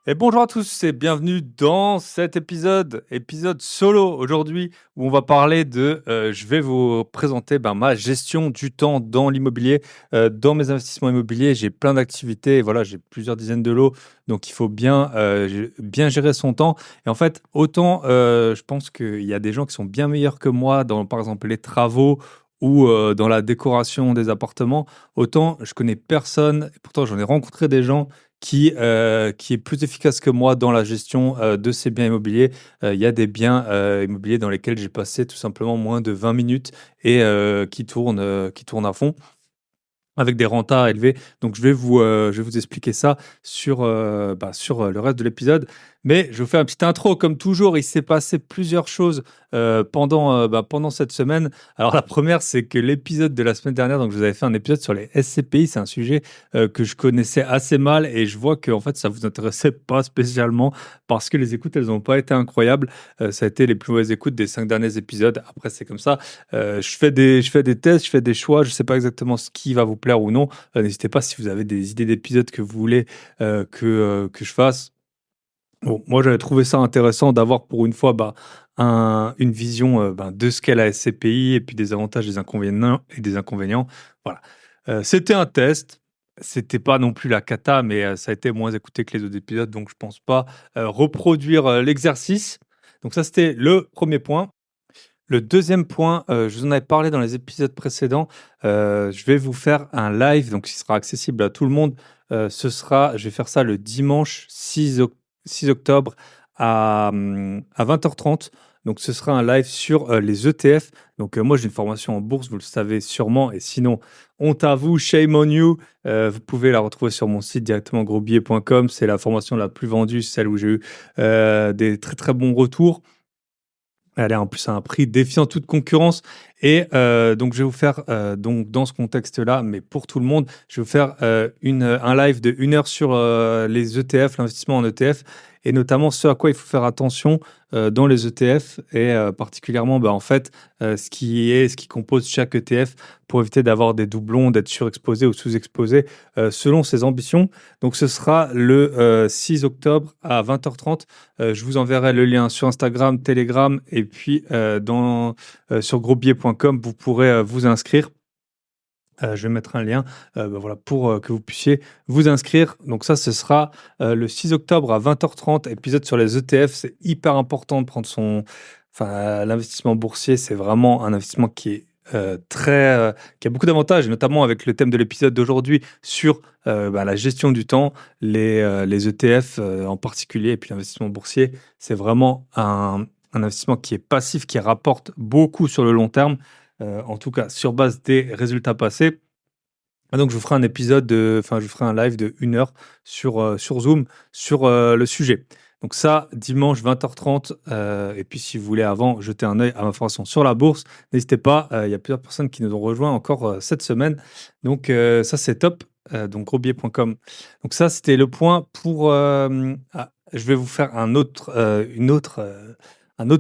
Et bonjour à tous et bienvenue dans cet épisode solo aujourd'hui où on va parler je vais vous présenter ma gestion du temps dans l'immobilier, dans mes investissements immobiliers. J'ai plein d'activités, et voilà, j'ai plusieurs dizaines de lots, donc il faut bien gérer son temps. Et en fait, autant je pense qu'il y a des gens qui sont bien meilleurs que moi dans, par exemple, les travaux ou dans la décoration des appartements, autant je connais personne, et pourtant j'en ai rencontré des gens qui est plus efficace que moi dans la gestion de ces biens immobiliers. Il y a des biens immobiliers dans lesquels j'ai passé tout simplement moins de 20 minutes et qui tournent à fond avec des rentas élevés. Donc je vais vous expliquer ça sur le reste de l'épisode. Mais je vais vous faire une petite intro. Comme toujours, il s'est passé plusieurs choses pendant cette semaine. Alors la première, c'est que l'épisode de la semaine dernière, donc je vous avais fait un épisode sur les SCPI. C'est un sujet que je connaissais assez mal et je vois que en fait, ça vous intéressait pas spécialement parce que les écoutes, elles n'ont pas été incroyables. Ça a été les plus mauvaises écoutes des 5 derniers épisodes. Après, c'est comme ça. Je fais des tests, je fais des choix, je ne sais pas exactement ce qui va vous plaire ou non. N'hésitez pas si vous avez des idées d'épisodes que vous voulez que je fasse. Bon, moi, j'avais trouvé ça intéressant d'avoir pour une fois une vision de ce qu'est la SCPI et puis des avantages, des inconvénients et des inconvénients. Voilà. C'était un test. C'était pas non plus la cata, mais ça a été moins écouté que les autres épisodes, donc je pense pas reproduire l'exercice. Donc ça, c'était le premier point. Le deuxième point, je vous en avais parlé dans les épisodes précédents, je vais vous faire un live, donc qui sera accessible à tout le monde. Je vais faire ça le dimanche 6 octobre à 20h30. Donc ce sera un live sur, les ETF. Donc, moi j'ai une formation en bourse, vous le savez sûrement, et sinon, honte à vous, shame on you. Vous pouvez la retrouver sur mon site directement grosbillet.com. C'est la formation la plus vendue, celle où j'ai eu, des très, très bons retours. Elle est en plus à un prix défiant toute concurrence et donc je vais vous faire, donc dans ce contexte-là, mais pour tout le monde, je vais vous faire, un live de 1 heure sur, les ETF, l'investissement en ETF et notamment ce à quoi il faut faire attention, dans les ETF et particulièrement, en fait, ce qui compose chaque ETF pour éviter d'avoir des doublons, d'être surexposé ou sous-exposé, selon ses ambitions. Donc ce sera le, 6 octobre à 20h30. Je vous enverrai le lien sur Instagram, Telegram et puis sur grosbiais.com, vous pourrez vous inscrire. Je vais mettre un lien voilà, pour que vous puissiez vous inscrire. Donc ça, ce sera le 6 octobre à 20h30, épisode sur les ETF. C'est hyper important de prendre l'investissement boursier, c'est vraiment un investissement qui est qui a beaucoup d'avantages, et notamment avec le thème de l'épisode d'aujourd'hui sur la gestion du temps, les ETF en particulier, et puis l'investissement boursier, c'est vraiment un investissement qui est passif, qui rapporte beaucoup sur le long terme, en tout cas sur base des résultats passés. Ah donc je vous ferai je vous ferai un live de 1 heure sur Zoom sur, le sujet. Donc ça, dimanche 20h30, et puis si vous voulez avant jeter un œil à ma formation sur la bourse, n'hésitez pas, il y a plusieurs personnes qui nous ont rejoints encore, cette semaine. Donc, ça c'est top, donc grosbiais.com. Donc ça, c'était le point pour, je vais vous faire un autre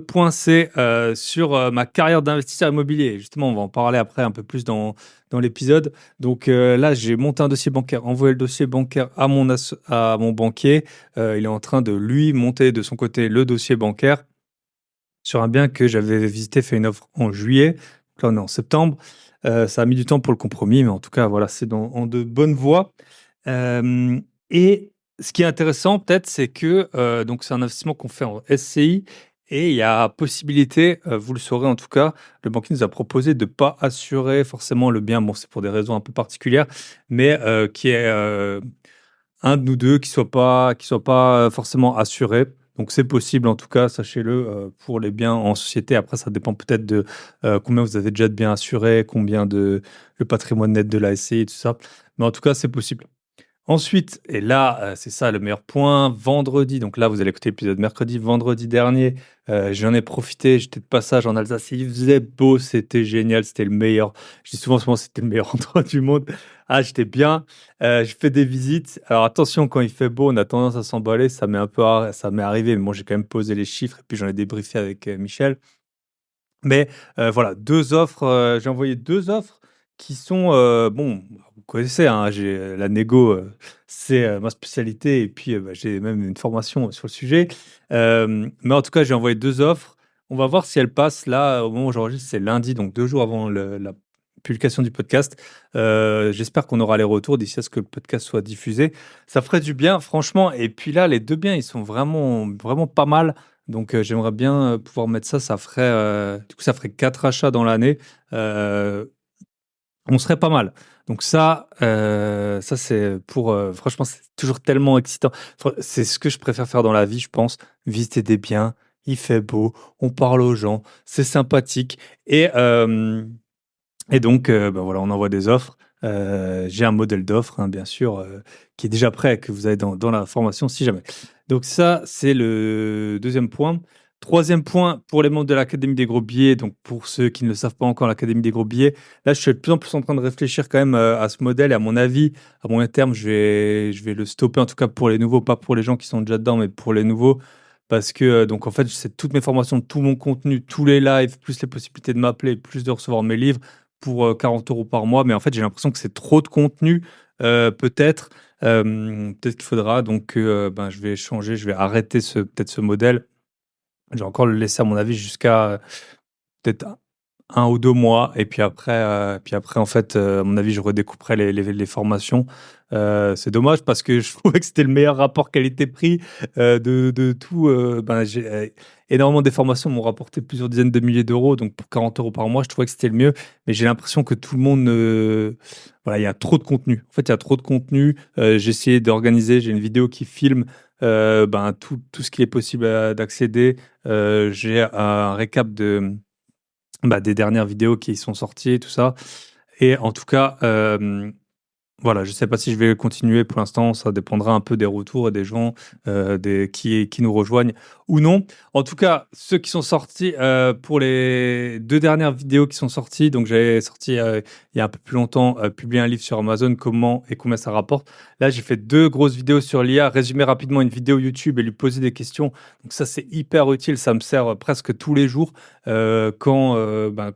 point, c'est, sur, ma carrière d'investisseur immobilier. Justement, on va en parler après un peu plus dans l'épisode. Donc là, j'ai monté un dossier bancaire, envoyé le dossier bancaire à mon banquier. Il est en train de lui monter de son côté le dossier bancaire sur un bien que j'avais visité, fait une offre en juillet. Donc là, on est en septembre. Ça a mis du temps pour le compromis, mais en tout cas, voilà, c'est en de bonnes voies. Et ce qui est intéressant peut-être, c'est que donc c'est un investissement qu'on fait en SCI et il y a possibilité, vous le saurez en tout cas, le banquier nous a proposé de ne pas assurer forcément le bien. Bon, c'est pour des raisons un peu particulières, mais qui est un de nous 2 qui soit pas forcément assuré. Donc c'est possible en tout cas, sachez-le, pour les biens en société. Après, ça dépend peut-être de, combien vous avez déjà de biens assurés, combien de le patrimoine net de la SCI et tout ça. Mais en tout cas, c'est possible. Ensuite, et là, c'est ça le meilleur point, vendredi, donc là, vous allez écouter l'épisode mercredi, vendredi dernier, j'en ai profité, j'étais de passage en Alsace, il faisait beau, c'était génial, c'était le meilleur. Je dis souvent, c'était le meilleur endroit du monde. Ah, j'étais bien, je fais des visites. Alors attention, quand il fait beau, on a tendance à s'emballer, ça m'est arrivé, mais moi, j'ai quand même posé les chiffres et puis j'en ai débriefé avec, Michel. Mais voilà, 2 offres, j'ai envoyé 2 offres qui sont, bon, connaissez, hein, la négo, c'est ma spécialité et puis j'ai même une formation sur le sujet. Mais en tout cas, j'ai envoyé 2 offres. On va voir si elles passent. Là, au moment où j'enregistre, c'est lundi, donc 2 jours avant la publication du podcast. J'espère qu'on aura les retours d'ici à ce que le podcast soit diffusé. Ça ferait du bien, franchement. Et puis là, les 2 biens, ils sont vraiment, vraiment pas mal. Donc, j'aimerais bien pouvoir mettre ça. Ça ferait, du coup, ça ferait 4 achats dans l'année. On serait pas mal. Donc ça c'est pour, franchement, c'est toujours tellement excitant. C'est ce que je préfère faire dans la vie, je pense. Visiter des biens, il fait beau, on parle aux gens, c'est sympathique et donc bah, voilà, on envoie des offres. J'ai un modèle d'offre, hein, bien sûr, qui est déjà prêt, que vous avez dans la formation si jamais. Donc ça, c'est le deuxième point. Troisième point, pour les membres de l'Académie des gros billets, donc pour ceux qui ne le savent pas encore, l'Académie des gros billets, là, je suis de plus en plus en train de réfléchir quand même à ce modèle et à mon avis, à moyen terme, je vais le stopper, en tout cas pour les nouveaux, pas pour les gens qui sont déjà dedans, mais pour les nouveaux. Parce que, donc en fait, c'est toutes mes formations, tout mon contenu, tous les lives, plus les possibilités de m'appeler, plus de recevoir mes livres pour 40 € par mois. Mais en fait, j'ai l'impression que c'est trop de contenu, peut-être. Peut-être qu'il faudra donc ben, je vais changer, je vais arrêter peut-être ce modèle. Je vais encore le laisser à mon avis jusqu'à, peut-être 1 ou 2 mois et puis après en fait, à mon avis, je redécouperai les formations. C'est dommage parce que je trouvais que c'était le meilleur rapport qualité-prix, de tout, ben, énormément des formations m'ont rapporté plusieurs dizaines de milliers d'euros, donc pour 40 € par mois, je trouvais que c'était le mieux. Mais j'ai l'impression que tout le monde, voilà, il y a trop de contenu. En fait, il y a trop de contenu. J'ai essayé d'organiser, j'ai une vidéo qui filme, ben, tout ce qui est possible, d'accéder. J'ai un récap bah, des dernières vidéos qui sont sorties et tout ça. Et en tout cas, voilà, je sais pas si je vais continuer pour l'instant, ça dépendra un peu des retours et des gens, qui nous rejoignent ou non. En tout cas, ceux qui sont sortis, pour les 2 dernières vidéos qui sont sorties, donc j'avais sorti, il y a un peu plus longtemps, publié un livre sur Amazon, comment et combien ça rapporte. Là, j'ai fait 2 grosses vidéos sur l'IA, résumer rapidement une vidéo YouTube et lui poser des questions. Donc ça, c'est hyper utile, ça me sert, presque tous les jours, quand, ben,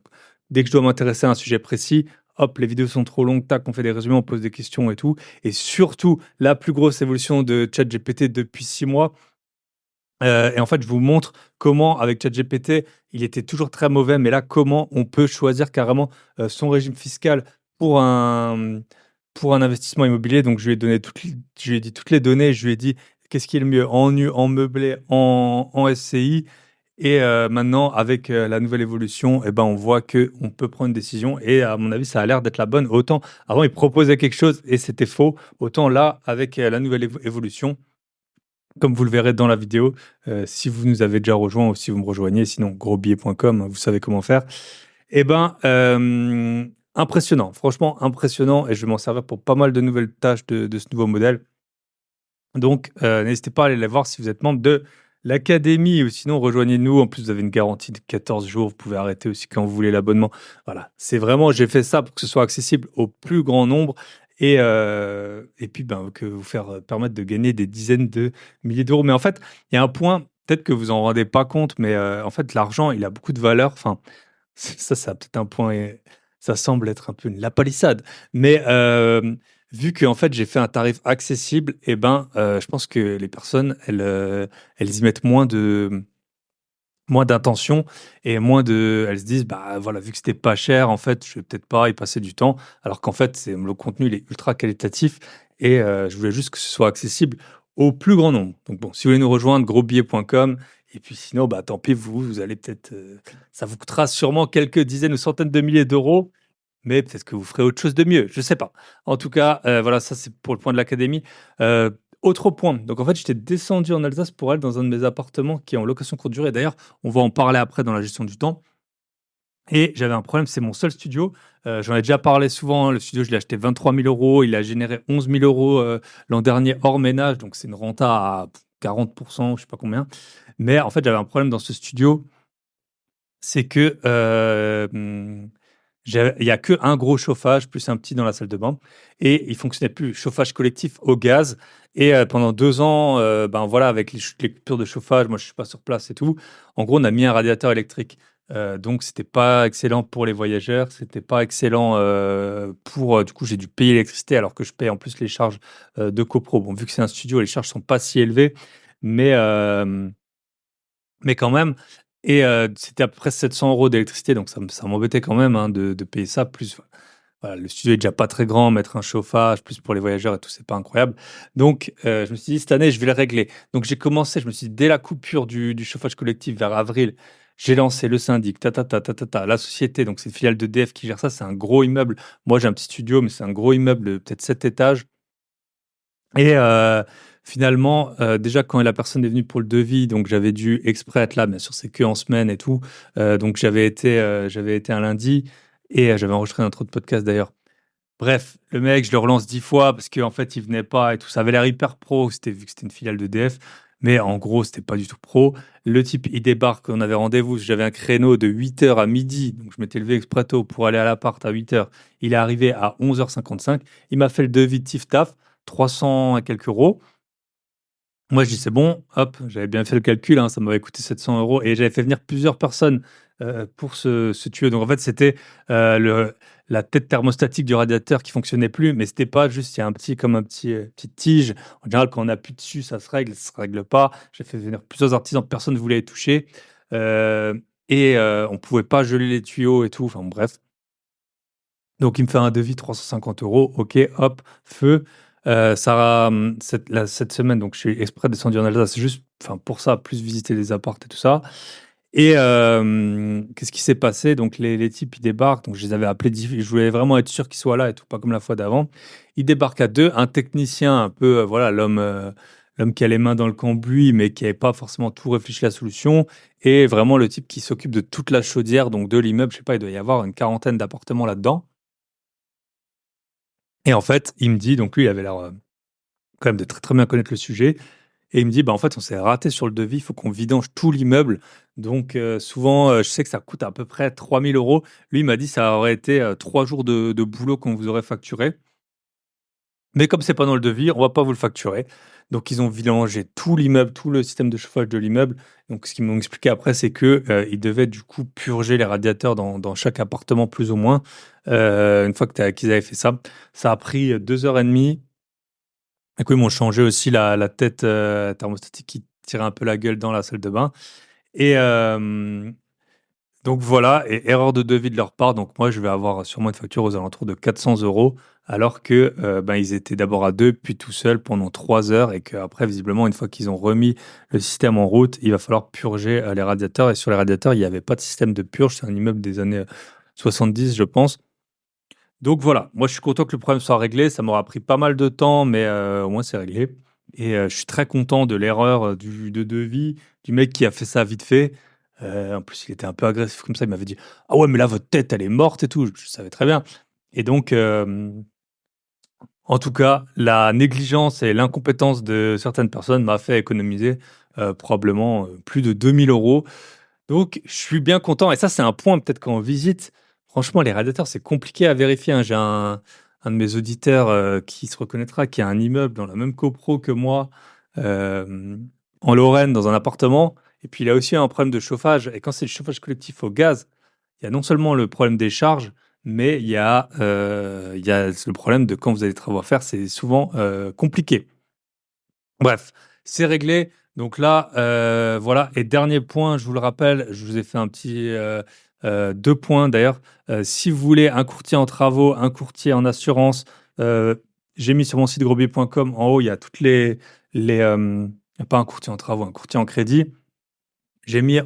dès que je dois m'intéresser à un sujet précis, hop, les vidéos sont trop longues, tac, on fait des résumés, on pose des questions et tout. Et surtout, la plus grosse évolution de ChatGPT depuis 6 mois. Et en fait, je vous montre comment, avec ChatGPT, il était toujours très mauvais, mais là, comment on peut choisir carrément son régime fiscal pour un investissement immobilier. Donc, je lui ai donné je lui ai dit toutes les données, je lui ai dit qu'est-ce qui est le mieux en nu, en meublé, en SCI. Et maintenant, avec la nouvelle évolution, eh ben, on voit qu'on peut prendre une décision et à mon avis, ça a l'air d'être la bonne. Autant avant, il proposait quelque chose et c'était faux. Autant là, avec la nouvelle évolution, comme vous le verrez dans la vidéo, si vous nous avez déjà rejoint ou si vous me rejoignez, sinon grosbillet.com, vous savez comment faire. Eh ben, impressionnant, franchement impressionnant et je vais m'en servir pour pas mal de nouvelles tâches de ce nouveau modèle. Donc, n'hésitez pas à aller les voir si vous êtes membre de l'académie ou sinon rejoignez-nous. En plus, vous avez une garantie de 14 jours. Vous pouvez arrêter aussi quand vous voulez l'abonnement. Voilà, c'est vraiment j'ai fait ça pour que ce soit accessible au plus grand nombre et puis, ben, que vous faire, permettre de gagner des dizaines de milliers d'euros. Mais en fait, il y a un point, peut-être que vous en rendez pas compte, mais en fait, l'argent, il a beaucoup de valeur. Enfin, ça a peut-être un point et ça semble être un peu une lapalissade. Mais vu qu'en fait, j'ai fait un tarif accessible et ben, je pense que les personnes, elles y mettent moins d'intention et elles se disent: «Bah, voilà, vu que c'était pas cher, en fait, je vais peut-être pas y passer du temps». Alors qu'en fait, c'est le contenu, il est ultra qualitatif et je voulais juste que ce soit accessible au plus grand nombre. Donc bon, si vous voulez nous rejoindre, grosbillet.com et puis sinon, bah, tant pis, vous allez peut-être, ça vous coûtera sûrement quelques dizaines ou centaines de milliers d'euros, mais peut-être que vous ferez autre chose de mieux, je sais pas. En tout cas, voilà, ça c'est pour le point de l'académie. Autre point, donc en fait, j'étais descendu en Alsace pour aller dans un de mes appartements qui est en location courte durée. D'ailleurs, on va en parler après dans la gestion du temps et j'avais un problème, c'est mon seul studio. J'en ai déjà parlé souvent, hein, le studio, je l'ai acheté 23 000 €, il a généré 11 000 € l'an dernier hors ménage, donc c'est une renta à 40 je sais pas combien. Mais en fait, j'avais un problème dans ce studio, c'est que, il y a qu'un gros chauffage plus un petit dans la salle de bain et il fonctionnait plus. Chauffage collectif au gaz et pendant 2 ans, ben, voilà, avec les coupures de chauffage, moi je suis pas sur place et tout. En gros, on a mis un radiateur électrique. Donc c'était pas excellent pour les voyageurs, c'était pas excellent, pour, du coup, j'ai dû payer l'électricité alors que je paye en plus les charges, de copro. Bon, vu que c'est un studio, les charges sont pas si élevées, mais mais quand même. Et c'était à peu près 700 € d'électricité, donc ça m'embêtait quand même, hein, de payer ça, plus voilà, le studio est déjà pas très grand, mettre un chauffage, plus pour les voyageurs et tout, c'est pas incroyable. Donc je me suis dit: «Cette année, je vais le régler». Donc j'ai commencé, je me suis dit, dès la coupure du chauffage collectif vers avril, j'ai lancé le syndic, ta ta ta ta ta ta, la société, donc c'est une filiale d'EDF qui gère ça, c'est un gros immeuble. Moi, j'ai un petit studio, mais c'est un gros immeuble de peut-être 7 étages. Et finalement, déjà quand la personne est venue pour le devis, donc j'avais dû exprès être là, bien sûr, c'est qu'en semaine et tout, donc j'avais été un lundi. Et j'avais enregistré un intro de podcast d'ailleurs. Bref, le mec, je le relance 10 fois parce qu'en fait, il venait pas et tout. Ça avait l'air hyper pro, c'était vu que c'était une filiale d'EDF, mais en gros, c'était pas du tout pro. Le type, il débarque, on avait rendez-vous, j'avais un créneau de 8 heures à midi, donc je m'étais levé exprès tôt pour aller à l'appart à 8 heures. Il est arrivé à 11h55. Il m'a fait le devis tif taf, 300 et quelques euros. Moi, je dis: «C'est bon», hop, j'avais bien fait le calcul, hein, ça m'avait coûté 700 € et j'avais fait venir plusieurs personnes, pour ce tuyau. Donc en fait, c'était, le la tête thermostatique du radiateur qui fonctionnait plus, mais c'était pas juste, il y a un petit comme un petit, petite tige. En général, quand on appuie dessus, ça se règle pas. J'ai fait venir plusieurs artisans, personne ne voulait y toucher, et on pouvait pas geler les tuyaux et tout, enfin bref. Donc il me fait un devis 350 €. OK, hop, feu. Cette semaine, donc je suis exprès descendu en Alsace juste, enfin, pour ça, plus visiter les apparts et tout ça. Et qu'est-ce qui s'est passé? Donc les types, ils débarquent, donc je les avais appelés 10, je voulais vraiment être sûr qu'ils soient là et tout, pas comme la fois d'avant. Ils débarquent à 2, un technicien un peu, voilà, l'homme qui a les mains dans le cambouis, mais qui avait pas forcément tout réfléchi à la solution, et vraiment le type qui s'occupe de toute la chaudière, donc de l'immeuble. Je sais pas, il doit y avoir une quarantaine d'appartements là-dedans. Et en fait, il me dit, donc lui, il avait l'air, quand même de très, très bien connaître le sujet, et il me dit: «Bah, en fait, on s'est raté sur le devis, il faut qu'on vidange tout l'immeuble». Donc souvent, je sais que ça coûte à peu près 3 000 €. Lui, il m'a dit: «Ça aurait été, 3 jours de boulot qu'on vous aurait facturé, mais comme c'est pas dans le devis, on va pas vous le facturer». Donc ils ont vidangé tout l'immeuble, tout le système de chauffage de l'immeuble. Donc ce qu'ils m'ont expliqué après, c'est que, ils devaient du coup purger les radiateurs dans chaque appartement plus ou moins. Une fois qu'ils avaient fait ça, ça a pris 2 heures et demie. Du coup, ils m'ont changé aussi la tête, thermostatique qui tirait un peu la gueule dans la salle de bain. Et donc voilà, et erreur de devis de leur part, donc moi je vais avoir sûrement une facture aux alentours de 400 €, alors que, ben, ils étaient d'abord à 2 puis tout seuls pendant 3 heures, et qu'après visiblement une fois qu'ils ont remis le système en route, il va falloir purger, les radiateurs, et sur les radiateurs, il y avait pas de système de purge. C'est un immeuble des années, 70, je pense. Donc voilà, moi je suis content que le problème soit réglé, ça m'aura pris pas mal de temps, mais au moins c'est réglé. Et je suis très content de l'erreur, du de devis, du mec qui a fait ça vite fait. En plus, il était un peu agressif comme ça, il m'avait dit: «Ah ouais, mais là votre tête elle est morte et tout», je savais très bien. Et donc en tout cas, la négligence et l'incompétence de certaines personnes m'a fait économiser, probablement, plus de 2 000 €. Donc je suis bien content, et ça, c'est un point peut-être quand on visite. Franchement, les radiateurs, c'est compliqué à vérifier, hein. J'ai un de mes auditeurs, qui se reconnaîtra, qui a un immeuble dans la même copro que moi, hem, en Lorraine, dans un appartement, et puis il a aussi un problème de chauffage, et quand c'est le chauffage collectif au gaz, il y a non seulement le problème des charges, mais il y a le problème de quand vous avez des travaux à faire, c'est souvent, compliqué. Bref, c'est réglé. Donc là, voilà. Et dernier point, je vous le rappelle, je vous ai fait un petit, 2 points d'ailleurs. Si vous voulez un courtier en travaux, un courtier en assurance, j'ai mis sur mon site grosbier.com, en haut, il y a toutes pas un courtier en travaux, un courtier en crédit. J'ai mis,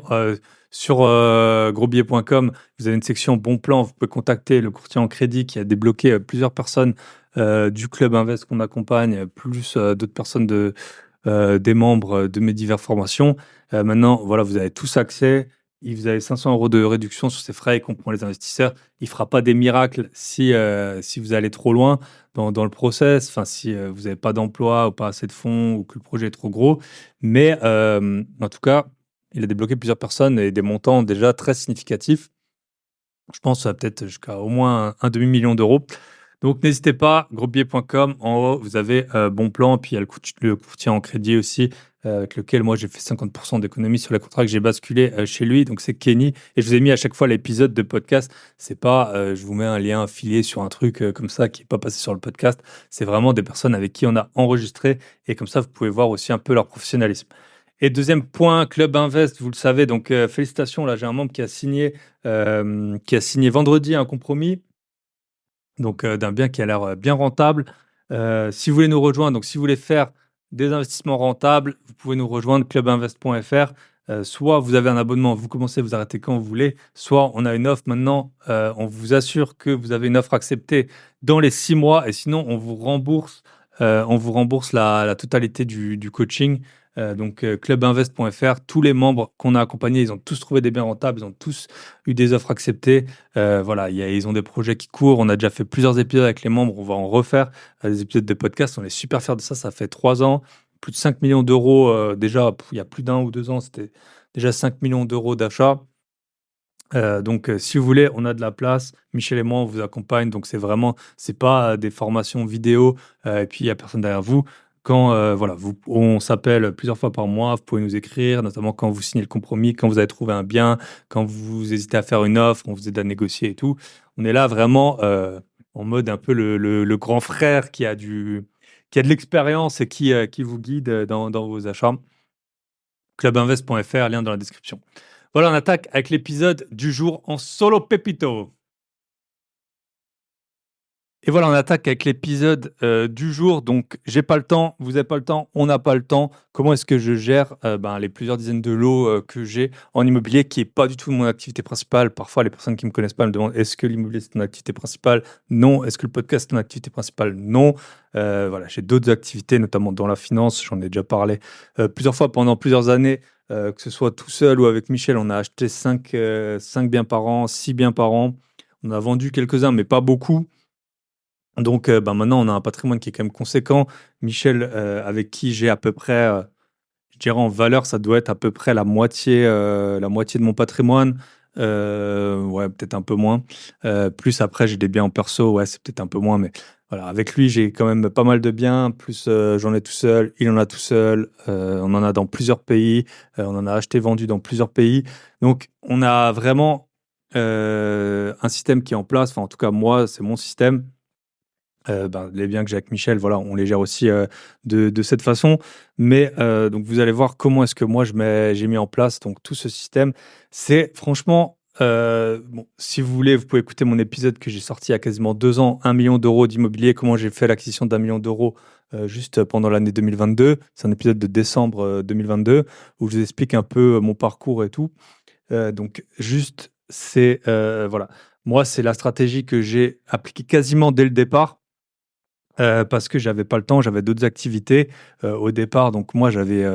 sur, grosbier.com, vous avez une section bons plans, vous pouvez contacter le courtier en crédit qui a débloqué, plusieurs personnes, du club Invest qu'on accompagne, plus, d'autres personnes des membres, de mes diverses formations. Maintenant, voilà, vous avez tous accès. Vous avez 500 € de réduction sur ces frais, y comprend les investisseurs. Il fera pas des miracles si vous allez trop loin dans le process, enfin si, vous n'avez pas d'emploi ou pas assez de fonds ou que le projet est trop gros. Mais, en tout cas, il a débloqué plusieurs personnes et des montants déjà très significatifs. Je pense, peut-être jusqu'à au moins un demi million d'euros. Donc n'hésitez pas, groupebillet.com, en haut, vous avez bon plan, puis il y a le courtier en crédit aussi, avec lequel moi j'ai fait 50% d'économie sur les contrats que j'ai basculé chez lui. Donc c'est Kenny. Et je vous ai mis à chaque fois l'épisode de podcast. C'est pas je vous mets un lien affilié sur un truc comme ça qui n'est pas passé sur le podcast. C'est vraiment des personnes avec qui on a enregistré. Et comme ça, vous pouvez voir aussi un peu leur professionnalisme. Et deuxième point, Club Invest, vous le savez, donc félicitations, là j'ai un membre qui a signé vendredi un compromis, donc d'un bien qui a l'air bien rentable. Si vous voulez nous rejoindre, donc si vous voulez faire des investissements rentables, vous pouvez nous rejoindre clubinvest.fr. Soit vous avez un abonnement, vous commencez, vous arrêtez quand vous voulez, soit on a une offre maintenant, on vous assure que vous avez une offre acceptée dans les 6 mois et sinon on vous rembourse la totalité du coaching. Donc clubinvest.fr, tous les membres qu'on a accompagnés, ils ont tous trouvé des biens rentables, ils ont tous eu des offres acceptées. Voilà, ils ont des projets qui courent. On a déjà fait plusieurs épisodes avec les membres. On va en refaire des épisodes de podcast. On est super fiers de ça. Ça fait 3 ans, plus de 5 millions d'euros. Déjà, il y a plus d'un ou 2 ans, c'était déjà 5 millions d'euros d'achats. Donc, si vous voulez, on a de la place. Michel et moi, on vous accompagne. Donc, c'est pas des formations vidéo et puis il n'y a personne derrière vous. Quand voilà, on s'appelle plusieurs fois par mois, vous pouvez nous écrire, notamment quand vous signez le compromis, quand vous avez trouvé un bien, quand vous hésitez à faire une offre, on vous aide à négocier et tout. On est là vraiment en mode un peu le grand frère qui a de l'expérience et qui vous guide dans vos achats. Clubinvest.fr, lien dans la description. Voilà, on attaque avec l'épisode du jour en solo pépito. Et voilà, on attaque avec l'épisode du jour. Donc, j'ai pas le temps, vous n'avez pas le temps, on n'a pas le temps. Comment est-ce que je gère les plusieurs dizaines de lots que j'ai en immobilier qui n'est pas du tout mon activité principale. Parfois, les personnes qui ne me connaissent pas me demandent est-ce que l'immobilier c'est ton activité principale? Non. Est-ce que le podcast est ton activité principale? Non. Voilà, j'ai d'autres activités, notamment dans la finance. J'en ai déjà parlé plusieurs fois pendant plusieurs années. Que ce soit tout seul ou avec Michel, on a acheté 5 biens par an, 6 biens par an. On a vendu quelques-uns, mais pas beaucoup. Donc, maintenant, on a un patrimoine qui est quand même conséquent. Michel, avec qui j'ai à peu près, je dirais en valeur, ça doit être à peu près la moitié de mon patrimoine. Ouais, peut-être un peu moins. Plus après, j'ai des biens en perso, ouais, c'est peut-être un peu moins, mais voilà, avec lui, j'ai quand même pas mal de biens. Plus, j'en ai tout seul, il en a tout seul. On en a dans plusieurs pays. On en a acheté, vendu dans plusieurs pays. Donc, on a vraiment un système qui est en place. Enfin, en tout cas, moi, c'est mon système. Les biens que j'ai avec Michel, voilà, on les gère aussi de cette façon. Mais donc, vous allez voir comment est-ce que moi j'ai mis en place donc tout ce système. C'est franchement, bon, si vous voulez, vous pouvez écouter mon épisode que j'ai sorti il y a quasiment 2 ans, 1 million d'euros d'immobilier, comment j'ai fait l'acquisition d'1 million d'euros juste pendant l'année 2022. C'est un épisode de décembre 2022 où je vous explique un peu mon parcours et tout. Donc juste, c'est voilà, moi, c'est la stratégie que j'ai appliquée quasiment dès le départ. Parce que j'avais pas le temps, j'avais d'autres activités, au départ. Donc moi, j'avais,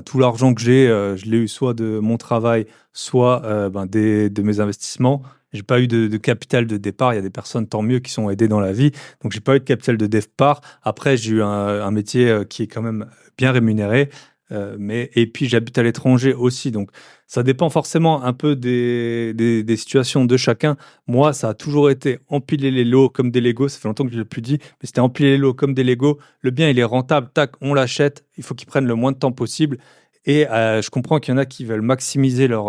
tout l'argent que j'ai, je l'ai eu soit de mon travail, soit, de mes investissements. J'ai pas eu de capital de départ. Il y a des personnes, tant mieux, qui sont aidées dans la vie. Donc j'ai pas eu de capital de départ. Après, j'ai eu un métier, qui est quand même bien rémunéré, mais et puis j'habite à l'étranger aussi, donc ça dépend forcément un peu des situations de chacun. Moi, ça a toujours été empiler les lots comme des Legos. Ça fait longtemps que je ne l'ai plus dit, mais c'était empiler les lots comme des Legos. Le bien, il est rentable, tac, on l'achète. Il faut qu'il prenne le moins de temps possible. Et je comprends qu'il y en a qui veulent maximiser leur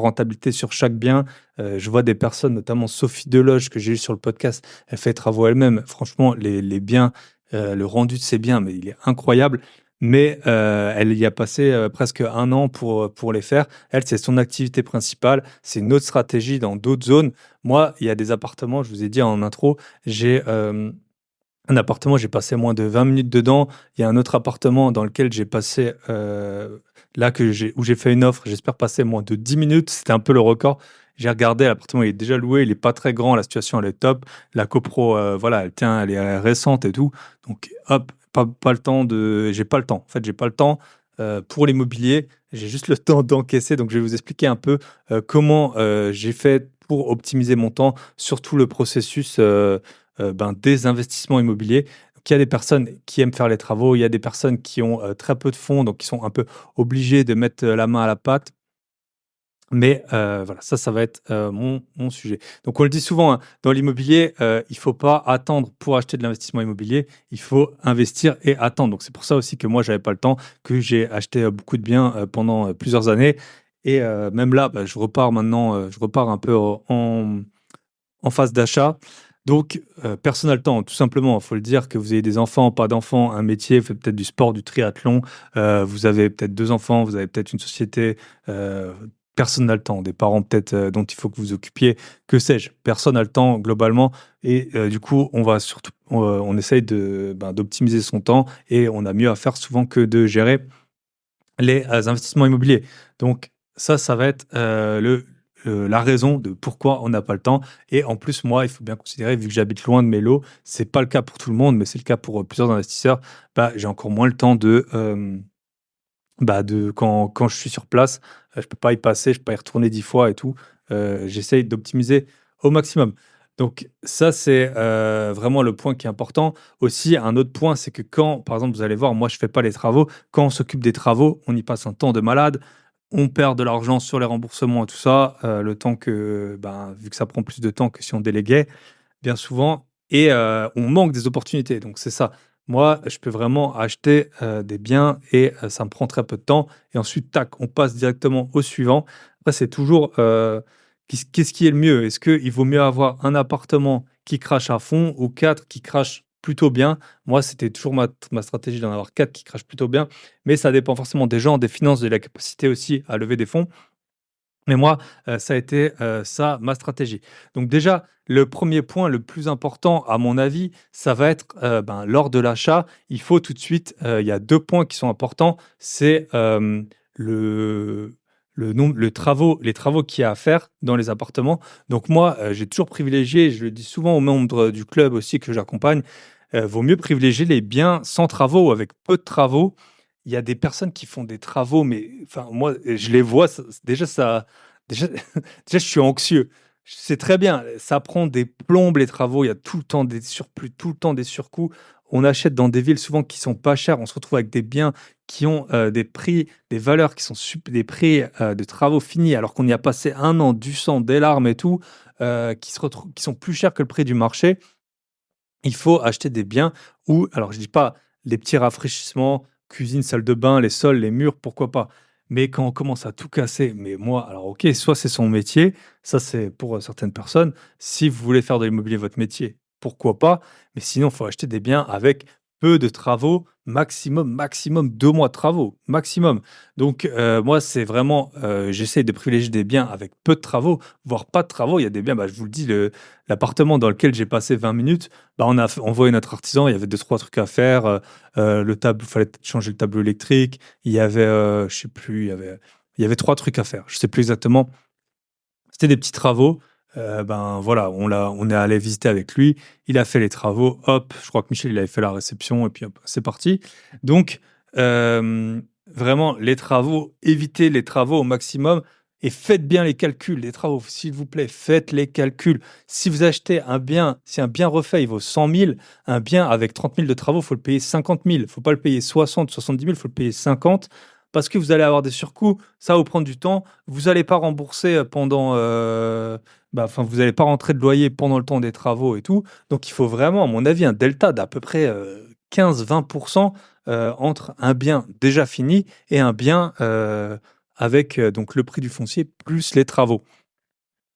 rentabilité sur chaque bien. Je vois des personnes, notamment Sophie Deloge, que j'ai eu sur le podcast, elle fait les travaux elle-même. Franchement, les biens, le rendu de ces biens, mais il est incroyable. Mais elle y a passé presque 1 an pour les faire. Elle, c'est son activité principale. C'est une autre stratégie dans d'autres zones. Moi, il y a des appartements, je vous ai dit en intro, j'ai un appartement, j'ai passé moins de 20 minutes dedans. Il y a un autre appartement dans lequel j'ai passé, là, où j'ai fait une offre, j'espère passer moins de 10 minutes. C'était un peu le record. J'ai regardé, l'appartement il est déjà loué, il n'est pas très grand, la situation elle est top. La copro, voilà, elle tient, elle est récente et tout. Donc, hop, pas le temps j'ai pas le temps. En fait, j'ai pas le temps pour l'immobilier. J'ai juste le temps d'encaisser. Donc, je vais vous expliquer un peu comment j'ai fait pour optimiser mon temps, surtout le processus des investissements immobiliers. Donc, il y a des personnes qui aiment faire les travaux, il y a des personnes qui ont très peu de fonds, donc qui sont un peu obligées de mettre la main à la pâte. Mais voilà, ça va être, mon sujet. Donc on le dit souvent, hein, dans l'immobilier, il faut pas attendre pour acheter de l'investissement immobilier, il faut investir et attendre. Donc c'est pour ça aussi que moi j'avais pas le temps, que j'ai acheté, beaucoup de biens, pendant, plusieurs années et même là, bah, je repars maintenant, je repars un peu en phase d'achat. Donc personne n'a le temps, tout simplement. Il faut le dire, que vous ayez des enfants, pas d'enfants, un métier, vous faites peut-être du sport, du triathlon, vous avez peut-être 2 enfants, vous avez peut-être une société, heu, personne n'a le temps. Des parents peut-être, dont il faut que vous occupiez, que sais-je? Personne n'a le temps globalement et du coup, on va surtout on essaye d'optimiser son temps et on a mieux à faire souvent que de gérer les, investissements immobiliers. Donc ça va être, la raison de pourquoi on n'a pas le temps et en plus, moi, il faut bien considérer, vu que j'habite loin de mes lots, c'est pas le cas pour tout le monde, mais c'est le cas pour, plusieurs investisseurs, bah, j'ai encore moins le temps de quand je suis sur place, je peux pas y passer, je peux pas y retourner 10 fois et tout. J'essaye d'optimiser au maximum. Donc ça, c'est, vraiment le point qui est important. Aussi, un autre point, c'est que quand, par exemple, vous allez voir, moi, je fais pas les travaux. Quand on s'occupe des travaux, on y passe un temps de malade. On perd de l'argent sur les remboursements et tout ça, le temps que, ben, vu que ça prend plus de temps que si on déléguait bien souvent et on manque des opportunités, donc c'est ça. Moi, je peux vraiment acheter, des biens et ça me prend très peu de temps et ensuite tac, on passe directement au suivant. Après c'est toujours, qu'est-ce qui est le mieux? Est-ce qu'il vaut mieux avoir un appartement qui crache à fond ou 4 qui crachent plutôt bien? Moi, c'était toujours ma stratégie d'en avoir 4 qui crachent plutôt bien, mais ça dépend forcément des gens, des finances, de la capacité aussi à lever des fonds. Mais moi, ça a été, ça ma stratégie. Donc déjà, le premier point le plus important à mon avis, ça va être, ben, lors de l'achat, il faut tout de suite, il y a 2 points qui sont importants. C'est, le les travaux qu'il y a à faire dans les appartements. Donc moi, j'ai toujours privilégié, je le dis souvent aux membres du club aussi que j'accompagne, vaut mieux privilégier les biens sans travaux, avec peu de travaux. Il y a des personnes qui font des travaux, mais enfin moi, je les vois, déjà déjà je suis anxieux. C'est très bien, ça prend des plombes les travaux, il y a tout le temps des surplus, tout le temps des surcoûts. On achète dans des villes souvent qui sont pas chères, on se retrouve avec des biens qui ont, des prix, des valeurs qui sont des prix, de travaux finis alors qu'on y a passé un an, du sang, des larmes et tout, qui sont plus chers que le prix du marché. Il faut acheter des biens où alors je dis pas les petits rafraîchissements, cuisine, salle de bain, les sols, les murs, pourquoi pas. Mais quand on commence à tout casser, mais moi alors OK, soit c'est son métier, ça c'est pour, certaines personnes. Si vous voulez faire de l'immobilier votre métier, pourquoi pas? Mais sinon, il faut acheter des biens avec peu de travaux, maximum 2 mois de travaux, maximum. Donc moi c'est vraiment, j'essaye de privilégier des biens avec peu de travaux, voire pas de travaux. Il y a des biens, bah, je vous le dis, l'appartement dans lequel j'ai passé 20 minutes, bah, on a envoyé notre artisan, il y avait deux-trois trucs à faire, le tableau, fallait peut-être changer le tableau électrique, il y avait, je sais plus, il y avait 3 trucs à faire, je sais plus exactement. C'était des petits travaux, ben, voilà, on est allé visiter avec lui, il a fait les travaux, hop, je crois que Michel, il avait fait la réception et puis hop, c'est parti. Donc, vraiment les travaux, évitez les travaux au maximum et faites bien les calculs. Les travaux, s'il vous plaît, faites les calculs. Si vous achetez un bien, si un bien refait, il vaut 100 000, un bien avec 30 000 de travaux, il faut le payer 50 000. Il faut pas le payer 60, 70 000, il faut le payer 50 parce que vous allez avoir des surcoûts, ça va vous prendre du temps. Vous allez pas rembourser, pendant, enfin, vous allez pas rentrer de loyer pendant le temps des travaux et tout. Donc il faut vraiment, à mon avis, un delta d'à peu près, 15-20 entre un bien déjà fini et un bien, avec, donc le prix du foncier plus les travaux.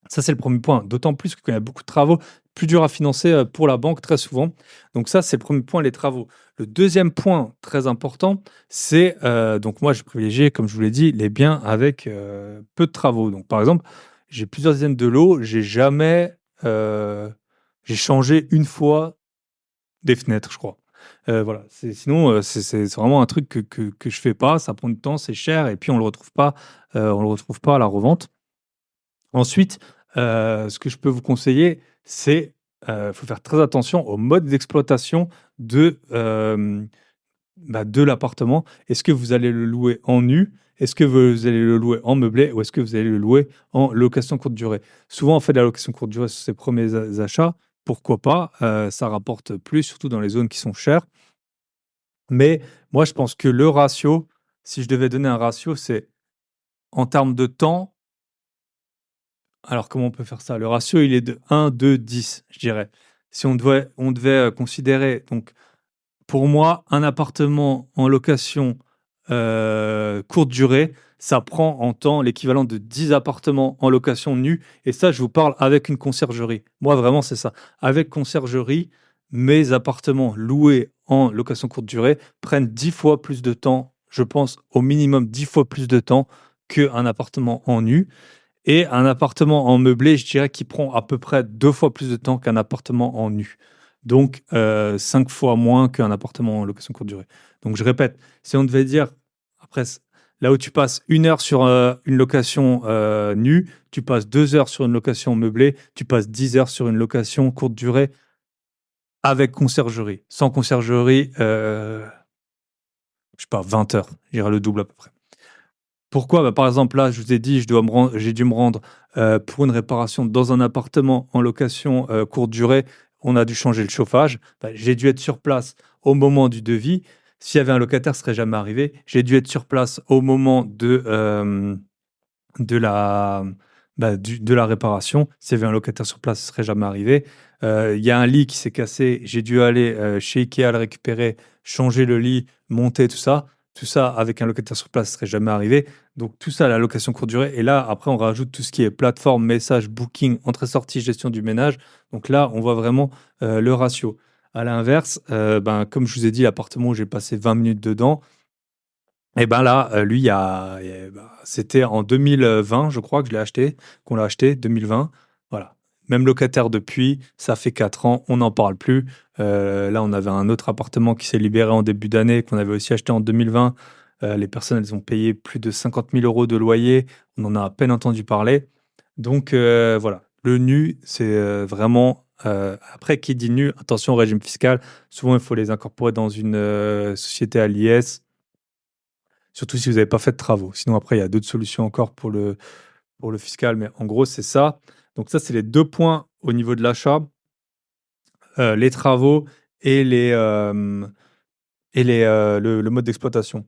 Ça, c'est le premier point, d'autant plus que quand il y a beaucoup de travaux, plus dur à financer, pour la banque très souvent. Donc ça, c'est le premier point, les travaux. Le deuxième point très important, c'est, donc moi, je privilégie, comme je vous l'ai dit, les biens avec, peu de travaux. Donc par exemple, j'ai plusieurs dizaines de lots, heu, j'ai changé une fois des fenêtres, je crois. Voilà, sinon, c'est vraiment un truc que je fais pas, ça prend du temps, c'est cher et puis on le retrouve pas à la revente. Ensuite, ce que je peux vous conseiller, c'est, faut faire très attention au mode d'exploitation de l'appartement. Est-ce que vous allez le louer en nu? Est-ce que vous allez le louer en meublé? Ou est-ce que vous allez le louer en location courte durée? Souvent, on fait de la location courte durée sur ses premiers achats. Pourquoi pas? Ça rapporte plus, surtout dans les zones qui sont chères. Mais moi, je pense que le ratio, si je devais donner un ratio, c'est en termes de temps, Alors, comment on peut faire ça? Le ratio, il est de 1, 2, 10, je dirais. Si on devait considérer, donc, pour moi, un appartement en location courte durée, ça prend en temps l'équivalent de 10 appartements en location nue. Et ça, je vous parle avec une conciergerie. Moi, vraiment, c'est ça. Avec conciergerie, mes appartements loués en location courte durée prennent 10 fois plus de temps, je pense au minimum 10 fois plus de temps qu'un appartement en nu. Et un appartement en meublé, je dirais qu'il prend à peu près 2 fois plus de temps qu'un appartement en nu. Donc 5 fois moins qu'un appartement en location courte durée. Donc je répète, si on devait dire, après, là où tu passes 1 heure sur une location nue, tu passes 2 heures sur une location meublée, tu passes 10 heures sur une location courte durée avec conciergerie. Sans conciergerie, je sais pas, 20 heures. J'irai le double à peu près. Pourquoi? Bah, par exemple, là, je vous ai dit, j'ai dû me rendre pour une réparation dans un appartement en location courte durée. On a dû changer le chauffage. Bah, j'ai dû être sur place au moment du devis. S'il y avait un locataire, ce serait jamais arrivé. J'ai dû être sur place au moment de la, de la réparation. S'il y avait un locataire sur place, ce serait jamais arrivé. Il y a un lit qui s'est cassé. J'ai dû aller chez Ikea le récupérer, changer le lit, monter tout ça. Tout ça avec un locataire sur place, ce serait jamais arrivé. Donc tout ça, la location courte durée. Et là, après, on rajoute tout ce qui est plateforme, message, booking, entrée-sortie, gestion du ménage. Donc là, on voit vraiment le ratio. À l'inverse, comme je vous ai dit, l'appartement où j'ai passé 20 minutes dedans, et ben là, lui, c'était en 2020, je crois que qu'on l'a acheté, 2020. Voilà. Même locataire depuis, ça fait 4 ans, on n'en parle plus. Là, on avait un autre appartement qui s'est libéré en début d'année, qu'on avait aussi acheté en 2020. Les personnes, elles ont payé plus de 50 000 euros de loyer. On en a à peine entendu parler. Donc, voilà. Le nu, c'est vraiment. Après, qui dit nu, attention au régime fiscal. Souvent, il faut les incorporer dans une société à l'IS. Surtout si vous n'avez pas fait de travaux. Sinon, après, il y a d'autres solutions encore pour le fiscal, mais en gros, c'est ça. Donc ça, c'est les 2 points au niveau de l'achat, les travaux et le mode d'exploitation.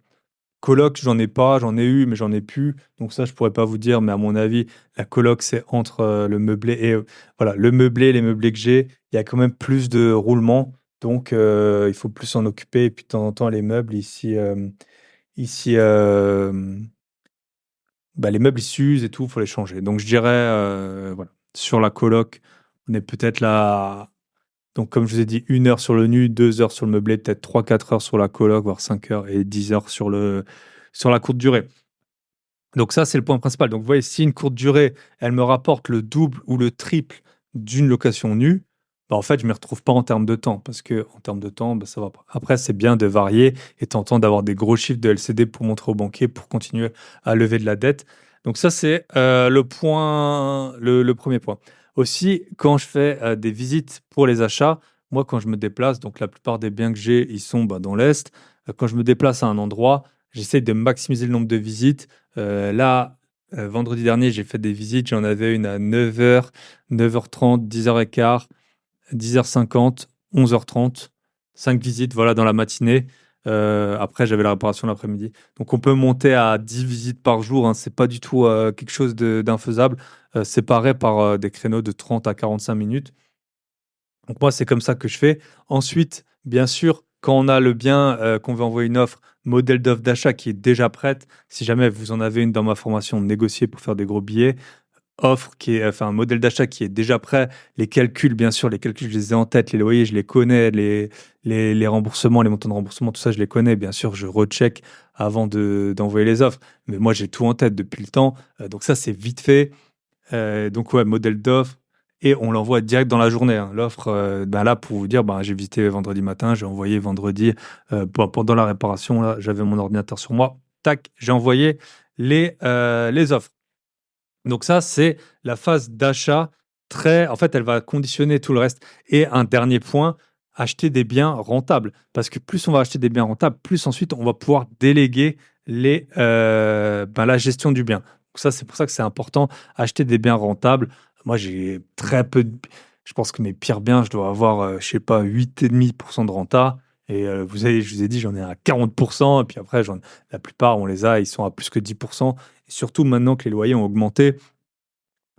Coloc, j'en ai pas, j'en ai eu, mais j'en ai plus. Donc ça, je pourrais pas vous dire, mais à mon avis, la coloc, c'est entre, le meublé et voilà, le meublé, les meublés que j'ai, il y a quand même plus de roulement, donc il faut plus s'en occuper et puis de temps en temps, les meubles ici, les meubles, ils s'usent et tout, il faut les changer. Donc je dirais, voilà, sur la coloc, on est peut-être là, donc comme je vous ai dit, 1 heure sur le nu, 2 heures sur le meublé, peut-être 3, 4 heures sur la coloc, voire 5 heures et 10 heures sur la courte durée. Donc ça, c'est le point principal. Donc vous voyez, si une courte durée, elle me rapporte le double ou le triple d'une location nue, en fait, je ne m'y retrouve pas en termes de temps, parce que en termes de temps, ça va pas. Après, c'est bien de varier et tentant d'avoir des gros chiffres de LCD pour montrer au banquier, pour continuer à lever de la dette. Donc ça, c'est le premier point. Aussi, quand je fais des visites pour les achats, moi, quand je me déplace, donc la plupart des biens que j'ai, ils sont dans l'Est. Quand je me déplace à un endroit, j'essaie de maximiser le nombre de visites. Là, vendredi dernier, j'ai fait des visites. J'en avais une à 9 h, 9 h 30, 10 h 15, 10 h 50, 11 h 30. 5 visites, voilà, dans la matinée. Après, j'avais la réparation l'après-midi. Donc, on peut monter à 10 visites par jour, hein. C'est pas du tout quelque chose d'infaisable. Séparé par des créneaux de 30 à 45 minutes. Donc moi, c'est comme ça que je fais. Ensuite, bien sûr, quand on a le bien, qu'on veut envoyer une offre, modèle d'offre d'achat qui est déjà prête, si jamais vous en avez une dans ma formation, négocier pour faire des gros billets, offre qui est, enfin, un modèle d'achat qui est déjà prêt, les calculs, bien sûr, les calculs, je les ai en tête, les loyers, je les connais, les remboursements, les montants de remboursement, tout ça, je les connais. Bien sûr, je recheck avant d'envoyer les offres. Mais moi, j'ai tout en tête depuis le temps. Donc ça, c'est vite fait. Donc ouais, modèle d'offre et on l'envoie direct dans la journée, hein. L'offre, là, pour vous dire, j'ai visité vendredi matin, j'ai envoyé vendredi, pendant la réparation, là, j'avais mon ordinateur sur moi, tac, j'ai envoyé les offres. Donc ça, c'est la phase d'achat très en fait, elle va conditionner tout le reste et un dernier point, acheter des biens rentables. Parce que plus on va acheter des biens rentables, plus ensuite on va pouvoir déléguer la gestion du bien. Donc ça, c'est pour ça que c'est important, acheter des biens rentables. Moi, j'ai très peu de je pense que mes pires biens, je dois avoir, je sais pas, 8,5 % de renta et vous avez je vous ai dit, j'en ai à 40 et puis après la plupart, on les a, ils sont à plus que 10. Et surtout maintenant que les loyers ont augmenté,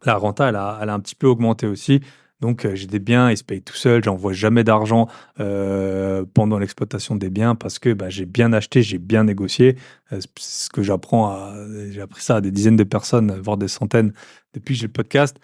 La renta, elle a un petit peu augmenté aussi. Donc, j'ai des biens, ils se payent tout seuls. J'envoie jamais d'argent pendant l'exploitation des biens parce que j'ai bien acheté, j'ai bien négocié. C'est ce que j'ai appris ça à des dizaines de personnes, voire des centaines depuis que j'ai le podcast.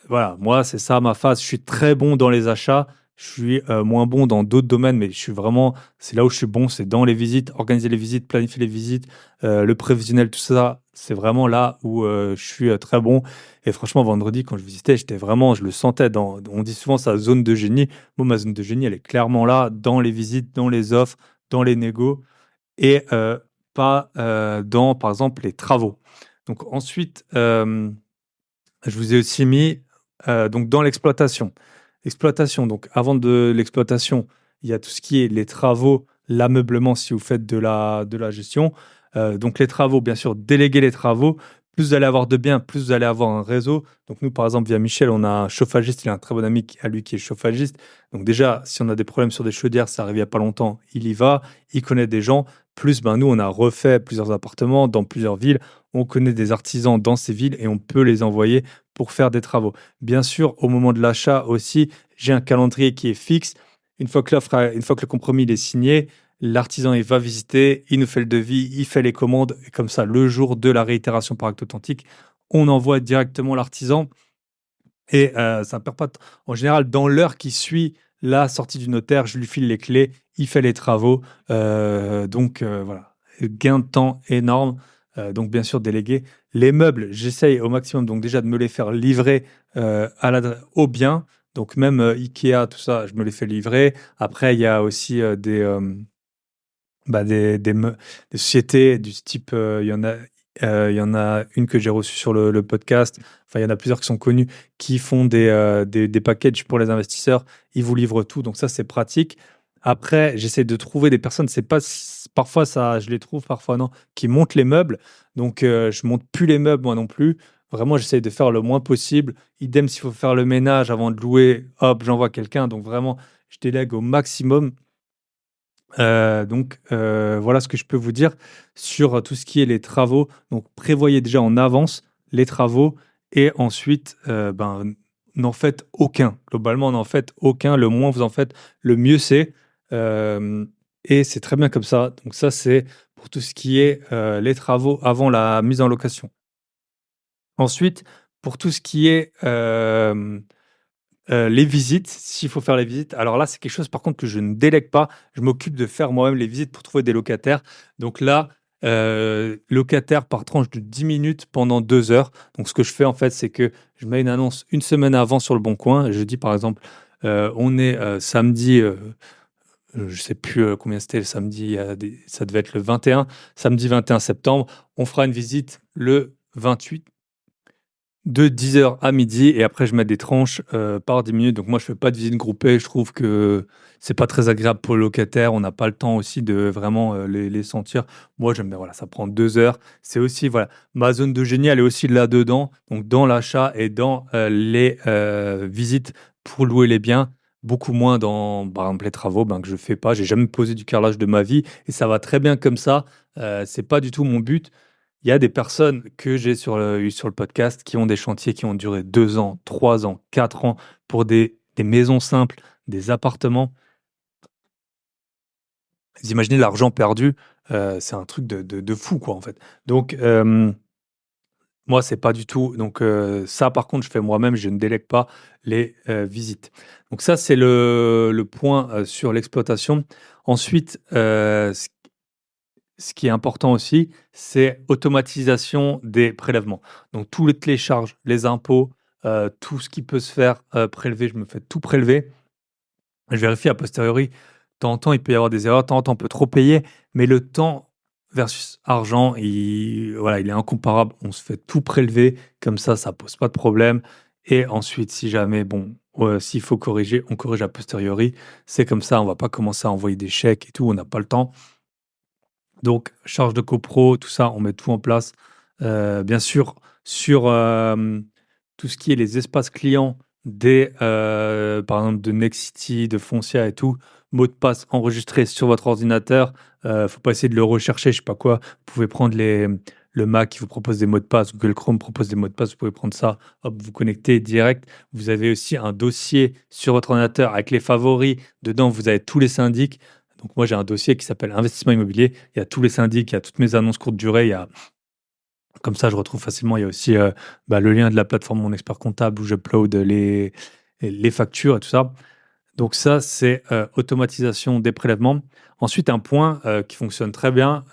Voilà, moi, c'est ça ma phase. Je suis très bon dans les achats. Je suis moins bon dans d'autres domaines, mais je suis vraiment, c'est là où je suis bon, c'est dans les visites, organiser les visites, planifier les visites, le prévisionnel, tout ça. C'est vraiment là où je suis très bon. Et franchement, vendredi, quand je visitais, j'étais vraiment, je le sentais on dit souvent sa zone de génie. Moi, ma zone de génie, elle est clairement là, dans les visites, dans les offres, dans les négos et pas dans, par exemple, les travaux. Donc ensuite, je vous ai aussi mis donc dans l'exploitation. Exploitation, donc avant de l'exploitation, il y a tout ce qui est les travaux, l'ameublement si vous faites de la gestion. Donc les travaux, bien sûr, déléguer les travaux. Plus vous allez avoir de biens, plus vous allez avoir un réseau. Donc nous, par exemple, via Michel, on a un chauffagiste, il a un très bon ami à lui qui est chauffagiste. Donc déjà, si on a des problèmes sur des chaudières, ça arrive il n'y a pas longtemps, il y va, il connaît des gens. Plus, nous, on a refait plusieurs appartements dans plusieurs villes. On connaît des artisans dans ces villes et on peut les envoyer pour faire des travaux. Bien sûr, au moment de l'achat aussi, j'ai un calendrier qui est fixe. Une fois que le compromis il est signé, l'artisan il va visiter, il nous fait le devis, il fait les commandes. Et comme ça, le jour de la réitération par acte authentique, on envoie directement l'artisan et ça ne perd pas de temps. En général, dans l'heure qui suit la sortie du notaire, je lui file les clés, il fait les travaux. Donc voilà, gain de temps énorme. Donc bien sûr, déléguer. Les meubles, j'essaye au maximum donc déjà de me les faire livrer au bien. Donc même Ikea, tout ça, je me les fais livrer. Après, il y a aussi des sociétés du type, il y en a une que j'ai reçue sur le podcast. Enfin, il y en a plusieurs qui sont connues, qui font des packages pour les investisseurs. Ils vous livrent tout, donc ça, c'est pratique. Après, j'essaie de trouver des personnes, c'est pas parfois ça, je les trouve, parfois non, qui montent les meubles. Donc, je monte plus les meubles, moi non plus. Vraiment, j'essaie de faire le moins possible. Idem, s'il faut faire le ménage avant de louer, hop, j'envoie quelqu'un. Donc, vraiment, je délègue au maximum. Donc, voilà ce que je peux vous dire sur tout ce qui est les travaux. Donc, prévoyez déjà en avance les travaux et ensuite, n'en faites aucun. Globalement, n'en faites aucun. Le moins vous en faites, le mieux c'est. Et c'est très bien comme ça. Donc ça, c'est pour tout ce qui est les travaux avant la mise en location. Ensuite, pour tout ce qui est les visites, s'il faut faire les visites, alors là, c'est quelque chose par contre que je ne délègue pas. Je m'occupe de faire moi-même les visites pour trouver des locataires. Donc là, locataire par tranche de 10 minutes pendant 2 heures. Donc ce que je fais en fait, c'est que je mets une annonce une semaine avant sur Le Bon Coin. Je dis par exemple, on est samedi, je sais plus combien c'était le samedi, ça devait être le 21, samedi 21 septembre. On fera une visite le 28 de 10 heures à midi et après je mets des tranches par 10 minutes. Donc moi je fais pas de visite groupée, je trouve que c'est pas très agréable pour le locataire, on n'a pas le temps aussi de vraiment les sentir. Moi j'aime bien, voilà, ça prend 2 heures. C'est aussi, voilà, ma zone de génie, elle est aussi là-dedans, donc dans l'achat et dans les visites pour louer les biens. Beaucoup moins dans, par exemple, les travaux que je fais pas. J'ai jamais posé du carrelage de ma vie et ça va très bien comme ça. C'est pas du tout mon but. Il y a des personnes que j'ai eu sur le podcast qui ont des chantiers qui ont duré 2 ans, 3 ans, 4 ans pour des maisons simples, des appartements. Vous imaginez l'argent perdu, c'est un truc de fou quoi, en fait. Donc moi, c'est pas du tout donc ça par contre, je fais moi-même, je ne délègue pas les visites. Donc ça, c'est le point sur l'exploitation. Ensuite, ce qui est important aussi, c'est automatisation des prélèvements. Donc toutes les charges, les impôts, tout ce qui peut se faire, prélever, je me fais tout prélever. Je vérifie a posteriori. De temps en temps, il peut y avoir des erreurs, de temps en temps, on peut trop payer, mais le temps versus argent, voilà, il est incomparable. On se fait tout prélever, comme ça pose pas de problème et ensuite, si jamais, bon, s'il faut corriger, on corrige a posteriori. C'est comme ça, on va pas commencer à envoyer des chèques et tout, on n'a pas le temps. Donc, charge de copro, tout ça, on met tout en place. Bien sûr, sur tout ce qui est les espaces clients par exemple, de Nexity, de Foncia et tout, mot de passe enregistré sur votre ordinateur. Faut pas essayer de le rechercher, je sais pas quoi. Vous pouvez prendre le Mac qui vous propose des mots de passe, Google Chrome propose des mots de passe, vous pouvez prendre ça, hop, vous connectez direct. Vous avez aussi un dossier sur votre ordinateur avec les favoris. Dedans, vous avez tous les syndics. Donc moi, j'ai un dossier qui s'appelle Investissement immobilier. Il y a tous les syndics, il y a toutes mes annonces courte durée, il y a comme ça, je retrouve facilement. Il y a aussi le lien de la plateforme Mon Expert Comptable où j'upload les factures et tout ça. Donc ça, c'est automatisation des prélèvements. Ensuite, un point qui fonctionne très bien,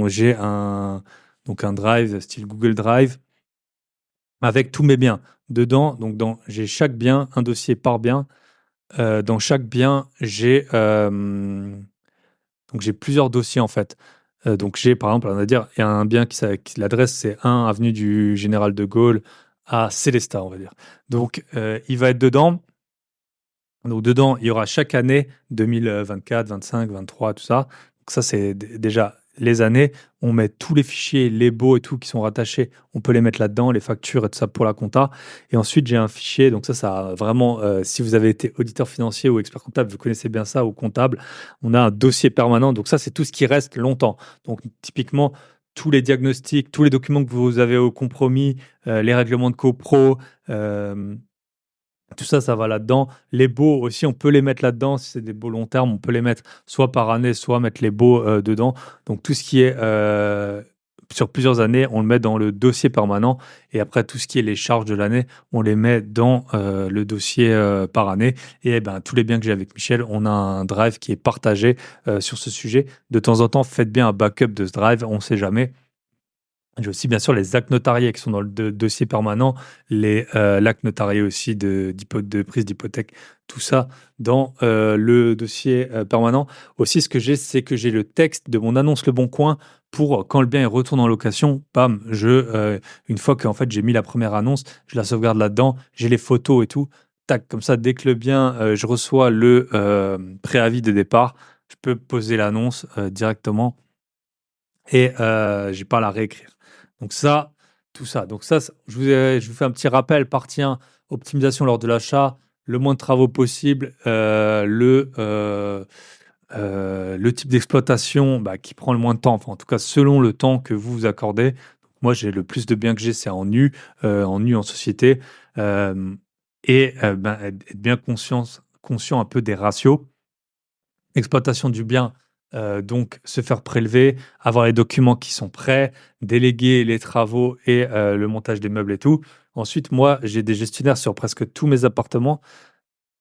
j'ai donc un Drive style Google Drive avec tous mes biens. Dedans, j'ai chaque bien, un dossier par bien. Dans chaque bien, j'ai plusieurs dossiers en fait. Donc j'ai par exemple, on va dire, il y a un bien l'adresse c'est 1 avenue du Général de Gaulle à Célestat, on va dire. Donc il va être dedans. Donc dedans, il y aura chaque année 2024, 25, 23, tout ça. Donc ça, c'est déjà les années. On met tous les fichiers, les baux et tout qui sont rattachés. On peut les mettre là-dedans, les factures et tout ça pour la compta. Et ensuite, j'ai un fichier. Donc ça a vraiment, si vous avez été auditeur financier ou expert comptable, vous connaissez bien ça, ou comptable, on a un dossier permanent. Donc ça, c'est tout ce qui reste longtemps. Donc typiquement, tous les diagnostics, tous les documents que vous avez au compromis, les règlements de copro, tout ça, ça va là-dedans. Les baux aussi, on peut les mettre là-dedans. Si c'est des baux long terme, on peut les mettre soit par année, soit mettre les baux dedans. Donc tout ce qui est sur plusieurs années, on le met dans le dossier permanent. Et après, tout ce qui est les charges de l'année, on les met dans le dossier par année. Et ben, tous les biens que j'ai avec Michel, on a un drive qui est partagé sur ce sujet. De temps en temps, faites bien un backup de ce drive, on ne sait jamais. J'ai aussi bien sûr les actes notariés qui sont dans le dossier permanent, l'acte notarié aussi de prise d'hypothèque, tout ça dans le dossier permanent. Aussi, ce que j'ai, c'est que j'ai le texte de mon annonce Le Bon Coin pour quand le bien est retourne en location, bam, une fois que en fait, j'ai mis la première annonce, je la sauvegarde là-dedans, j'ai les photos et tout. Tac, comme ça, dès que le bien, je reçois le préavis de départ, je peux poser l'annonce directement et j'ai pas à la réécrire. Donc ça, tout ça. Donc ça, je vous fais un petit rappel. Partie 1, optimisation lors de l'achat, le moins de travaux possible, le type d'exploitation qui prend le moins de temps, enfin en tout cas selon le temps que vous vous accordez. Moi, j'ai le plus de biens que j'ai, c'est en nu en société. Être bien conscient un peu des ratios. Exploitation du bien, donc se faire prélever, avoir les documents qui sont prêts, déléguer les travaux et le montage des meubles et tout. Ensuite, moi, j'ai des gestionnaires sur presque tous mes appartements.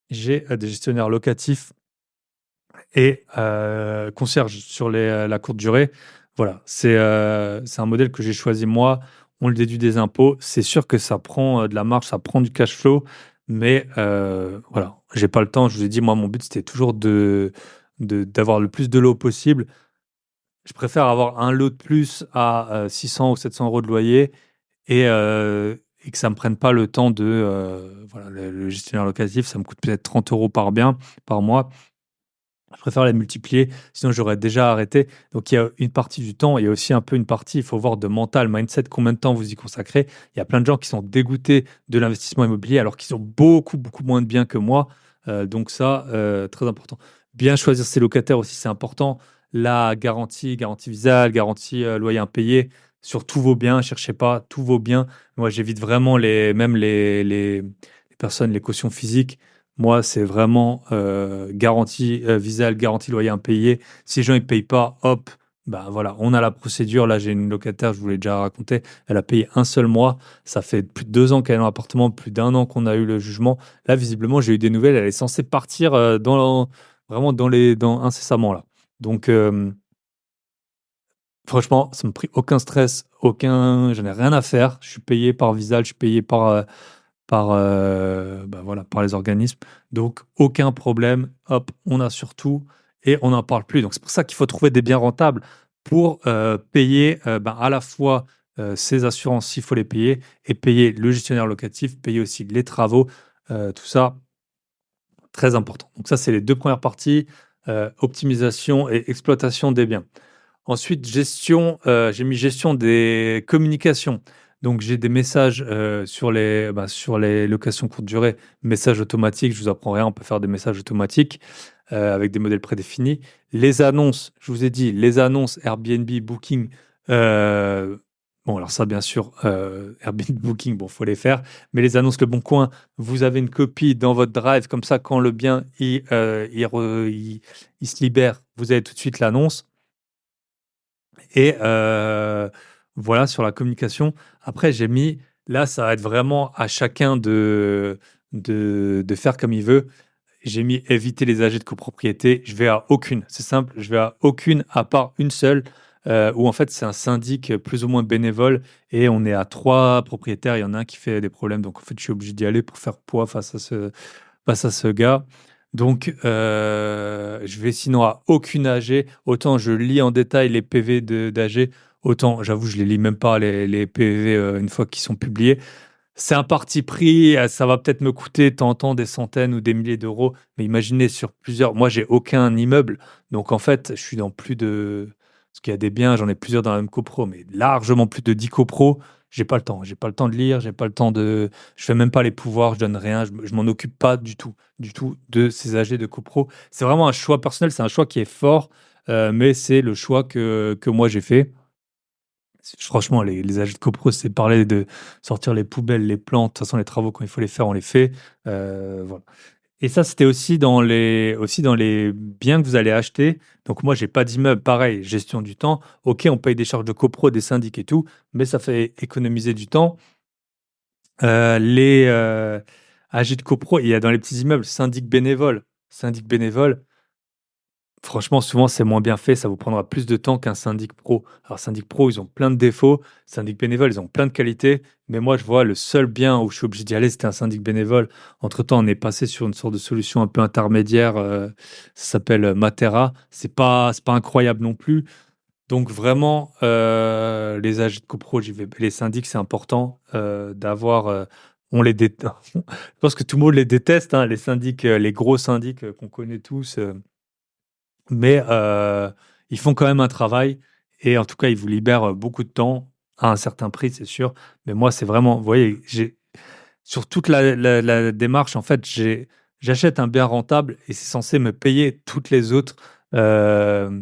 J'ai des gestionnaires locatifs et concierges sur la courte durée. Voilà, c'est un modèle que j'ai choisi moi. On le déduit des impôts. C'est sûr que ça prend de la marge, ça prend du cash flow, mais voilà, j'ai pas le temps. Je vous ai dit, moi, mon but, c'était toujours d'avoir le plus de lots possible. Je préfère avoir un lot de plus à 600 ou 700 euros de loyer et que ça me prenne pas le temps voilà, le gestionnaire locatif, ça me coûte peut-être 30 euros par bien, par mois. Je préfère les multiplier, sinon j'aurais déjà arrêté. Donc il y a une partie du temps, il y a aussi un peu une partie, il faut voir de mental, mindset, combien de temps vous y consacrez. Il y a plein de gens qui sont dégoûtés de l'investissement immobilier alors qu'ils ont beaucoup, beaucoup moins de biens que moi. Donc ça, très important. Bien choisir ses locataires aussi, c'est important. La garantie Visal, garantie loyer impayé sur tous vos biens, cherchez pas tous vos biens. Moi, j'évite vraiment même les personnes, les cautions physiques. Moi, c'est vraiment garantie Visal, garantie loyer impayé. Si les gens ne payent pas, hop, ben voilà, on a la procédure. Là, j'ai une locataire, je vous l'ai déjà raconté, elle a payé un seul mois. Ça fait plus de 2 ans qu'elle est dans l'appartement, plus d'1 an qu'on a eu le jugement. Là, visiblement, j'ai eu des nouvelles. Elle est censée partir vraiment incessamment là. Donc, franchement, ça me pris aucun stress, j'en ai rien à faire. Je suis payé par Visal, je suis payé voilà, par les organismes. Donc, aucun problème. Hop, on assure tout et on n'en parle plus. Donc, c'est pour ça qu'il faut trouver des biens rentables pour payer à la fois ces assurances s'il faut les payer et payer le gestionnaire locatif, payer aussi les travaux. Tout ça, très important. Donc, ça, c'est les 2 premières parties, optimisation et exploitation des biens. Ensuite, j'ai mis gestion des communications. Donc, j'ai des messages sur les locations courte durée, messages automatiques. Je vous apprends rien, on peut faire des messages automatiques avec des modèles prédéfinis. Les annonces, je vous ai dit, les annonces Airbnb, Booking, Bon, alors ça, bien sûr, Airbnb, Booking, bon, faut les faire. Mais les annonces Le Bon Coin, vous avez une copie dans votre Drive, comme ça, quand le bien il se libère, vous avez tout de suite l'annonce. Et voilà, sur la communication. Après, j'ai mis, là, ça va être vraiment à chacun de faire comme il veut. J'ai mis éviter les AG de copropriété. Je vais à aucune. C'est simple, je vais à aucune à part une seule, où en fait c'est un syndic plus ou moins bénévole et on est à trois propriétaires. Il y en a un qui fait des problèmes, donc en fait je suis obligé d'y aller pour faire poids face à ce gars. Donc je vais sinon à aucune AG. Autant je lis en détail les PV d'AG, autant j'avoue je les lis même pas les PV une fois qu'ils sont publiés. C'est un parti pris, ça va peut-être me coûter de temps en temps des centaines ou des milliers d'euros, mais imaginez sur plusieurs. Moi, j'ai aucun immeuble, donc en fait, je suis dans plus de. Parce qu'il y a des biens, j'en ai plusieurs dans la même copro, mais largement plus de 10 copros. J'ai pas le temps. J'ai pas le temps de lire, j'ai pas le temps de. Je fais même pas les pouvoirs, je donne rien, je m'en occupe pas du tout de ces AG de copro. C'est vraiment un choix personnel, c'est un choix qui est fort, mais c'est le choix que moi j'ai fait. Franchement, les AG de copro, c'est parler de sortir les poubelles, les plantes. De toute façon, les travaux, quand il faut les faire, on les fait. Voilà. Et ça, c'était aussi dans les biens que vous allez acheter. Donc, moi, j'ai pas d'immeuble. Pareil, gestion du temps. OK, on paye des charges de copro, des syndics et tout, mais ça fait économiser du temps. Les AG de copro, il y a dans les petits immeubles, syndic bénévole. Syndic bénévole, franchement, souvent, c'est moins bien fait. Ça vous prendra plus de temps qu'un syndic pro. Alors, syndic pro, ils ont plein de défauts. Syndic bénévole, ils ont plein de qualités. Mais moi, je vois le seul bien où je suis obligé d'y aller, c'était un syndic bénévole. Entre-temps, on est passé sur une sorte de solution un peu intermédiaire. Ça s'appelle Matera. C'est pas incroyable non plus. Donc, vraiment, les AG de copro, j'y vais. Les syndics, c'est important d'avoir. On les déteste. Je pense que tout le monde les déteste, hein, les syndics, les gros syndics qu'on connaît tous. Mais ils font quand même un travail et en tout cas, ils vous libèrent beaucoup de temps à un certain prix, c'est sûr. Mais moi, c'est vraiment, vous voyez, sur toute la démarche, en fait, j'achète un bien rentable et c'est censé me payer toutes les autres, euh,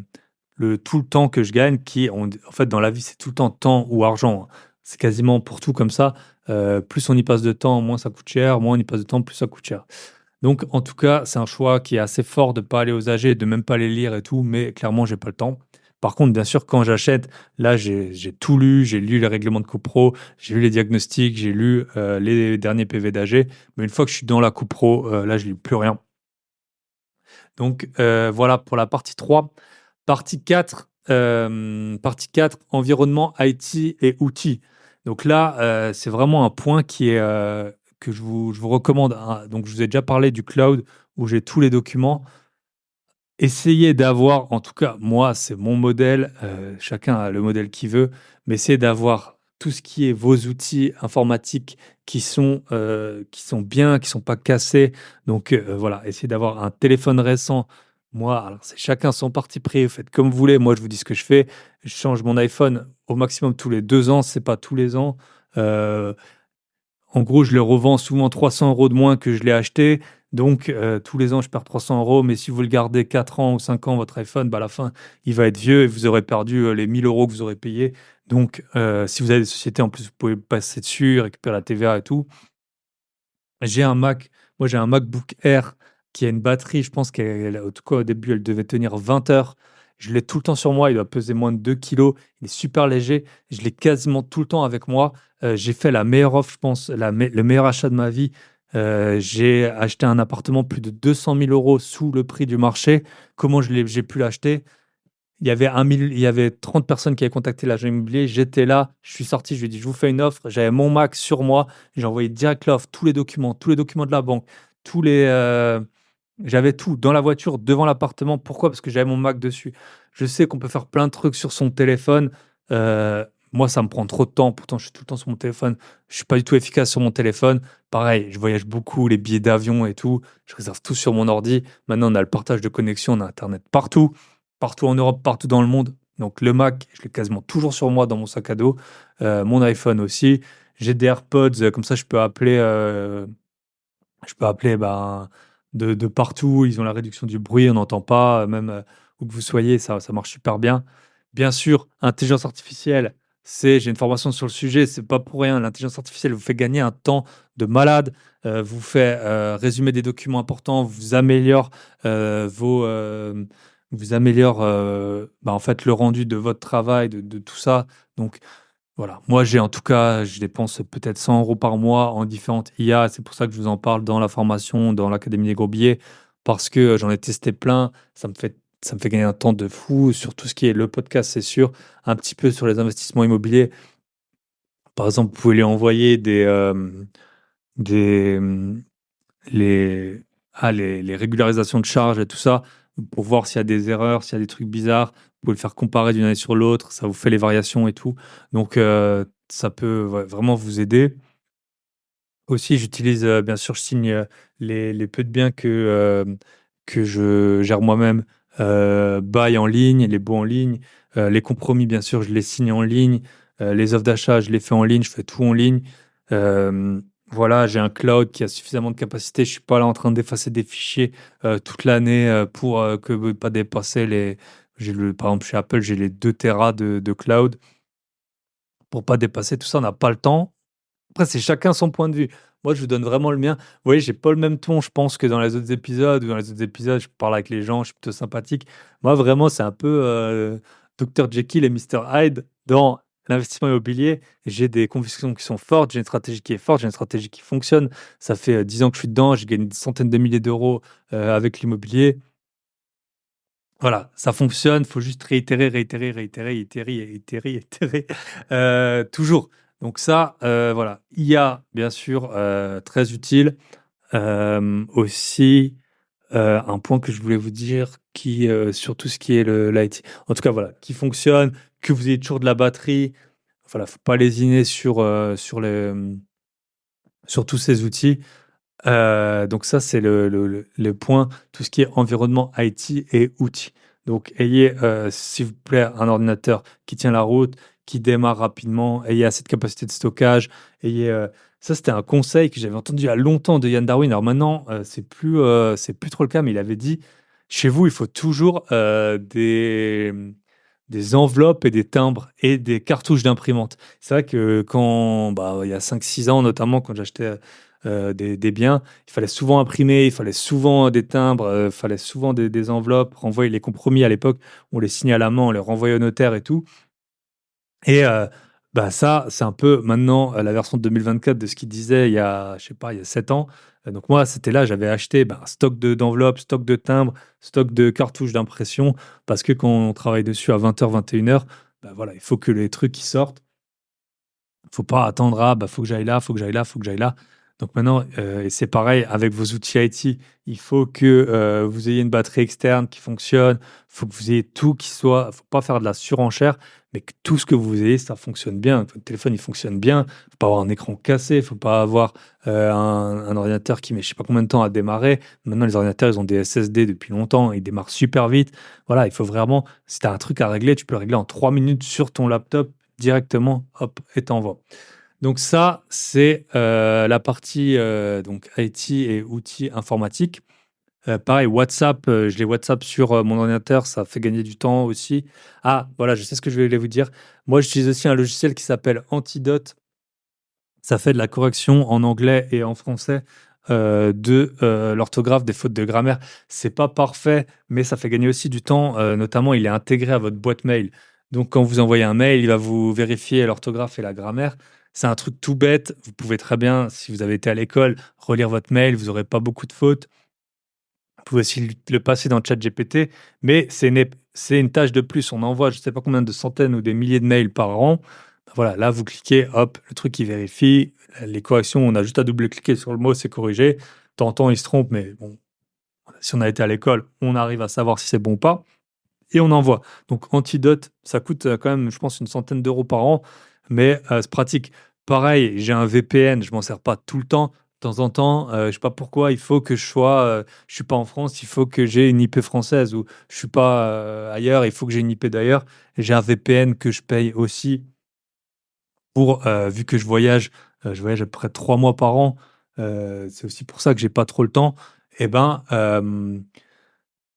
tout le temps que je gagne, en fait, dans la vie, c'est tout le temps ou argent, hein. C'est quasiment pour tout comme ça. Plus on y passe de temps, moins ça coûte cher, moins on y passe de temps, plus ça coûte cher. Donc, en tout cas, c'est un choix qui est assez fort de ne pas aller aux AG, de même pas les lire et tout, mais clairement, j'ai pas le temps. Par contre, bien sûr, quand j'achète, là, j'ai tout lu, j'ai lu les règlements de copro, j'ai lu les diagnostics, j'ai lu les derniers PV d'AG, mais une fois que je suis dans la copro, là, je lis plus rien. Donc, voilà pour la partie 3. Partie 4, environnement IT et outils. Donc là, c'est vraiment un point que je vous recommande, hein. Donc, je vous ai déjà parlé du cloud où j'ai tous les documents. Essayez d'avoir, en tout cas, moi, c'est mon modèle, chacun a le modèle qu'il veut, mais essayez d'avoir tout ce qui est vos outils informatiques qui sont bien, qui sont pas cassés. Donc voilà, essayez d'avoir un téléphone récent. Moi, alors c'est chacun son parti pris, vous faites comme vous voulez. Moi, je vous dis ce que je fais. Je change mon iPhone au maximum tous les 2 ans, c'est pas tous les ans. Euh, En gros, je le revends souvent 300 € de moins que je l'ai acheté. Donc, tous les ans, je perds 300 €. Mais si vous le gardez 4 ans ou 5 ans, votre iPhone, bah, à la fin, il va être vieux et vous aurez perdu les 1 000 € que vous aurez payés. Donc, si vous avez des sociétés, en plus, vous pouvez passer dessus, récupérer la TVA et tout. J'ai un Mac, moi j'ai un MacBook Air qui a une batterie, je pense en tout cas au début elle devait tenir 20 heures. Je l'ai tout le temps sur moi, il doit peser moins de 2 kilos, il est super léger, je l'ai quasiment tout le temps avec moi. J'ai fait la meilleure offre, je pense, le meilleur achat de ma vie. J'ai acheté un appartement plus de 200 000 € sous le prix du marché. Comment j'ai pu l'acheter? Il y avait 30 personnes qui avaient contacté l'agent immobilier. J'étais là, je suis sorti, je lui ai dit, je vous fais une offre. J'avais mon Mac sur moi. J'ai envoyé direct l'offre, tous les documents de la banque, tous les, j'avais tout dans la voiture, devant l'appartement. Pourquoi? Parce que j'avais mon Mac dessus. Je sais qu'on peut faire plein de trucs sur son téléphone. Euh, Moi, ça me prend trop de temps. Pourtant, je suis tout le temps sur mon téléphone. Je suis pas du tout efficace sur mon téléphone. Pareil, je voyage beaucoup, les billets d'avion et tout. Je réserve tout sur mon ordi. Maintenant, on a le partage de connexion, on a Internet partout, partout en Europe, partout dans le monde. Donc, le Mac, je l'ai quasiment toujours sur moi dans mon sac à dos. Mon iPhone aussi. J'ai des AirPods, comme ça, je peux appeler ben, de partout. Ils ont la réduction du bruit, on n'entend pas, même où que vous soyez, ça marche super bien. Bien sûr, intelligence artificielle, j'ai une formation sur le sujet, c'est pas pour rien. L'intelligence artificielle vous fait gagner un temps de malade, vous fait, résumer des documents importants, vos, vous améliore, en fait, le rendu de votre travail, de tout ça. Donc voilà, moi, en tout cas, je dépense peut-être 100 € par mois en différentes IA. C'est pour ça que je vous en parle dans la formation, dans l'Académie des gros billets, parce que j'en ai testé plein. Ça me fait gagner un temps de fou sur tout ce qui est le podcast, c'est sûr, un petit peu sur les investissements immobiliers. Par exemple, vous pouvez lui envoyer des, les, les régularisations de charges et tout ça, pour voir s'il y a des erreurs, s'il y a des trucs bizarres. Vous pouvez le faire comparer d'une année sur l'autre, ça vous fait les variations et tout. Donc, ça peut vraiment vous aider. Aussi, j'utilise, bien sûr, je signe les peu de biens que je gère moi-même, bail en ligne, les baux en ligne, les compromis, bien sûr, je les signe en ligne, les offres d'achat, je les fais en ligne, je fais tout en ligne. Voilà, j'ai un cloud qui a suffisamment de capacité. Je suis pas là en train d'effacer des fichiers toute l'année pour que pas dépasser les. Par exemple, chez Apple, j'ai les 2 téras de cloud pour pas dépasser tout ça. On n'a pas le temps. Après, c'est chacun son point de vue. Moi, je vous donne vraiment le mien. Vous voyez, j'ai pas le même ton, je pense, que dans les autres épisodes. Ou dans les autres épisodes, je parle avec les gens, je suis plutôt sympathique. Moi, vraiment, c'est un peu Dr. Jekyll et Mr. Hyde dans l'investissement immobilier. J'ai des convictions qui sont fortes, j'ai une stratégie qui est forte, j'ai une stratégie qui fonctionne. Ça fait 10 ans que je suis dedans, j'ai gagné des centaines de milliers d'euros avec l'immobilier. Voilà, ça fonctionne, faut juste réitérer, réitérer, réitérer, itérer, itérer, itérer, toujours. Donc ça, voilà. IA, bien sûr, très utile. Aussi, un point que je voulais vous dire sur tout ce qui est l'IT. En tout cas, voilà, qui fonctionne, que vous ayez toujours de la batterie. Voilà, faut pas lésiner sur tous ces outils. Donc ça, c'est le point, tout ce qui est environnement IT et outils. Donc ayez, s'il vous plaît, un ordinateur qui tient la route, qui démarre rapidement, ayez assez de capacité de stockage, ayez, ça c'était un conseil que j'avais entendu il y a longtemps de Yann Darwin. Alors maintenant, c'est plus trop le cas, mais il avait dit: «Chez vous, il faut toujours, des enveloppes et des timbres et des cartouches d'imprimante». C'est vrai que il y a 5 6 ans notamment, quand j'achetais, des biens, il fallait souvent imprimer, il fallait souvent des timbres, il fallait souvent des enveloppes, renvoyer les compromis à l'époque, on les signait à la main, on les renvoyait au notaire et tout. Et ça, c'est un peu maintenant, la version de 2024 de ce qu'il disait il y a, je sais pas, il y a 7 ans. Donc moi, c'était là, j'avais acheté, stock d'enveloppes, stock de timbres, stock de cartouches d'impression, parce que quand on travaille dessus à 20h, 21h, voilà, il faut que les trucs qui sortent. Faut pas attendre: «Ah faut que j'aille là, faut que j'aille là, faut que j'aille là». Donc maintenant, et c'est pareil avec vos outils IT, il faut que, vous ayez une batterie externe qui fonctionne, faut que vous ayez tout qui soit, faut pas faire de la surenchère, mais que tout ce que vous ayez, ça fonctionne bien, que votre téléphone, il fonctionne bien. Faut pas avoir un écran cassé, faut pas avoir, un ordinateur qui met je sais pas combien de temps à démarrer. Maintenant, les ordinateurs, ils ont des SSD depuis longtemps, ils démarrent super vite. Voilà, il faut vraiment, si tu as un truc à régler, tu peux le régler en 3 minutes sur ton laptop directement, hop, et tu envoies. Donc ça, c'est, la partie, donc IT et outils informatiques. Pareil, WhatsApp, je l'ai WhatsApp sur, mon ordinateur, ça fait gagner du temps aussi. Ah, voilà, je sais ce que je voulais vous dire. Moi, j'utilise aussi un logiciel qui s'appelle Antidote. Ça fait de la correction en anglais et en français, l'orthographe, des fautes de grammaire. C'est pas parfait, mais ça fait gagner aussi du temps, notamment il est intégré à votre boîte mail. Donc quand vous envoyez un mail, il va vous vérifier l'orthographe et la grammaire. C'est un truc tout bête, vous pouvez très bien, si vous avez été à l'école, relire votre mail, vous aurez pas beaucoup de fautes. Vous pouvez aussi le passer dans ChatGPT, mais c'est une tâche de plus. On envoie je ne sais pas combien de centaines ou des milliers de mails par an. Voilà, là, vous cliquez, hop, le truc il vérifie. Les corrections, on a juste à double-cliquer sur le mot, c'est corrigé. De temps en temps, il se trompe, mais bon, si on a été à l'école, on arrive à savoir si c'est bon ou pas et on envoie. Donc Antidote, ça coûte, quand même, je pense, une centaine d'euros par an, mais c'est pratique. Pareil, j'ai un VPN, je m'en sers pas tout le temps. De temps en temps, je sais pas pourquoi, il faut que je suis pas en France, il faut que j'ai une IP française ou je suis pas, ailleurs, il faut que j'ai une IP d'ailleurs. J'ai un VPN que je paye aussi pour, vu que je voyage à peu près 3 mois par an, c'est aussi pour ça que j'ai pas trop le temps et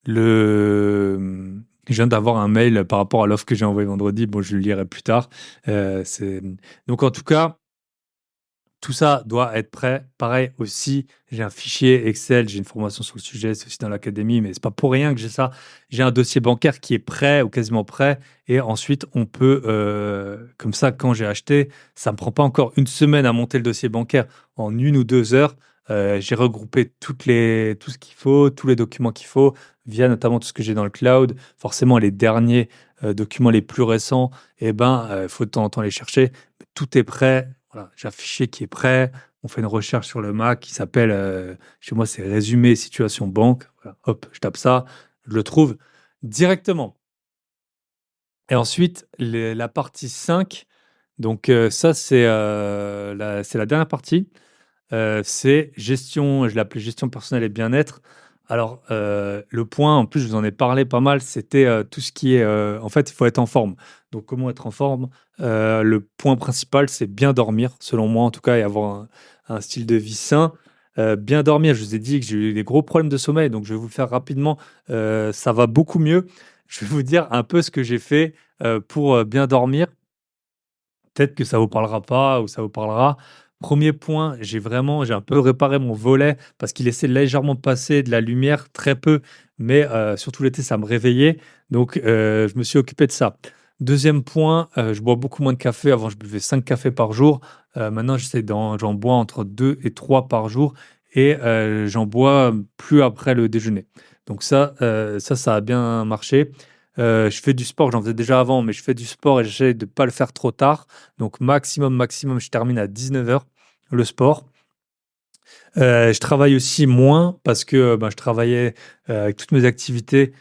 le, Je viens d'avoir un mail par rapport à l'offre que j'ai envoyée vendredi. Bon, je le lirai plus tard. Donc, en tout cas, tout ça doit être prêt. Pareil aussi, j'ai un fichier Excel, j'ai une formation sur le sujet, c'est aussi dans l'académie, mais c'est pas pour rien que j'ai ça. J'ai un dossier bancaire qui est prêt ou quasiment prêt, et ensuite on peut, comme ça, quand j'ai acheté, ça me prend pas encore une semaine à monter le dossier bancaire. En 1 ou 2 heures, j'ai regroupé tout ce qu'il faut, tous les documents qu'il faut, via notamment tout ce que j'ai dans le cloud. Forcément, les derniers documents les plus récents, eh ben, faut de temps en temps les chercher. Tout est prêt. Voilà, j'ai un fichier qui est prêt. On fait une recherche sur le Mac qui s'appelle, chez moi, c'est résumé situation banque. Voilà, hop, je tape ça, je le trouve directement. Et ensuite, la partie 5, donc ça, c'est la dernière partie. C'est gestion, je l'ai appelé gestion personnelle et bien-être. Alors, le point, en plus, je vous en ai parlé pas mal, c'était tout ce qui est, en fait, il faut être en forme. Donc, comment être en forme? Le point principal, c'est bien dormir, selon moi en tout cas, et avoir un style de vie sain. Bien dormir, je vous ai dit que j'ai eu des gros problèmes de sommeil, donc je vais vous le faire rapidement. Ça va beaucoup mieux. Je vais vous dire un peu ce que j'ai fait pour bien dormir. Peut-être que ça vous parlera pas ou ça vous parlera. Premier point, j'ai un peu réparé mon volet parce qu'il laissait légèrement passer de la lumière, très peu, mais surtout l'été, ça me réveillait. Donc, je me suis occupé de ça. Deuxième point, je bois beaucoup moins de café. Avant, je buvais 5 cafés par jour. Maintenant, j'en bois entre 2 et 3 par jour et j'en bois plus après le déjeuner. Donc ça a bien marché. Je fais du sport, j'en faisais déjà avant, mais je fais du sport et j'essaie de ne pas le faire trop tard. Donc maximum, je termine à 19h le sport. Je travaille aussi moins parce que je travaillais avec toutes mes activités.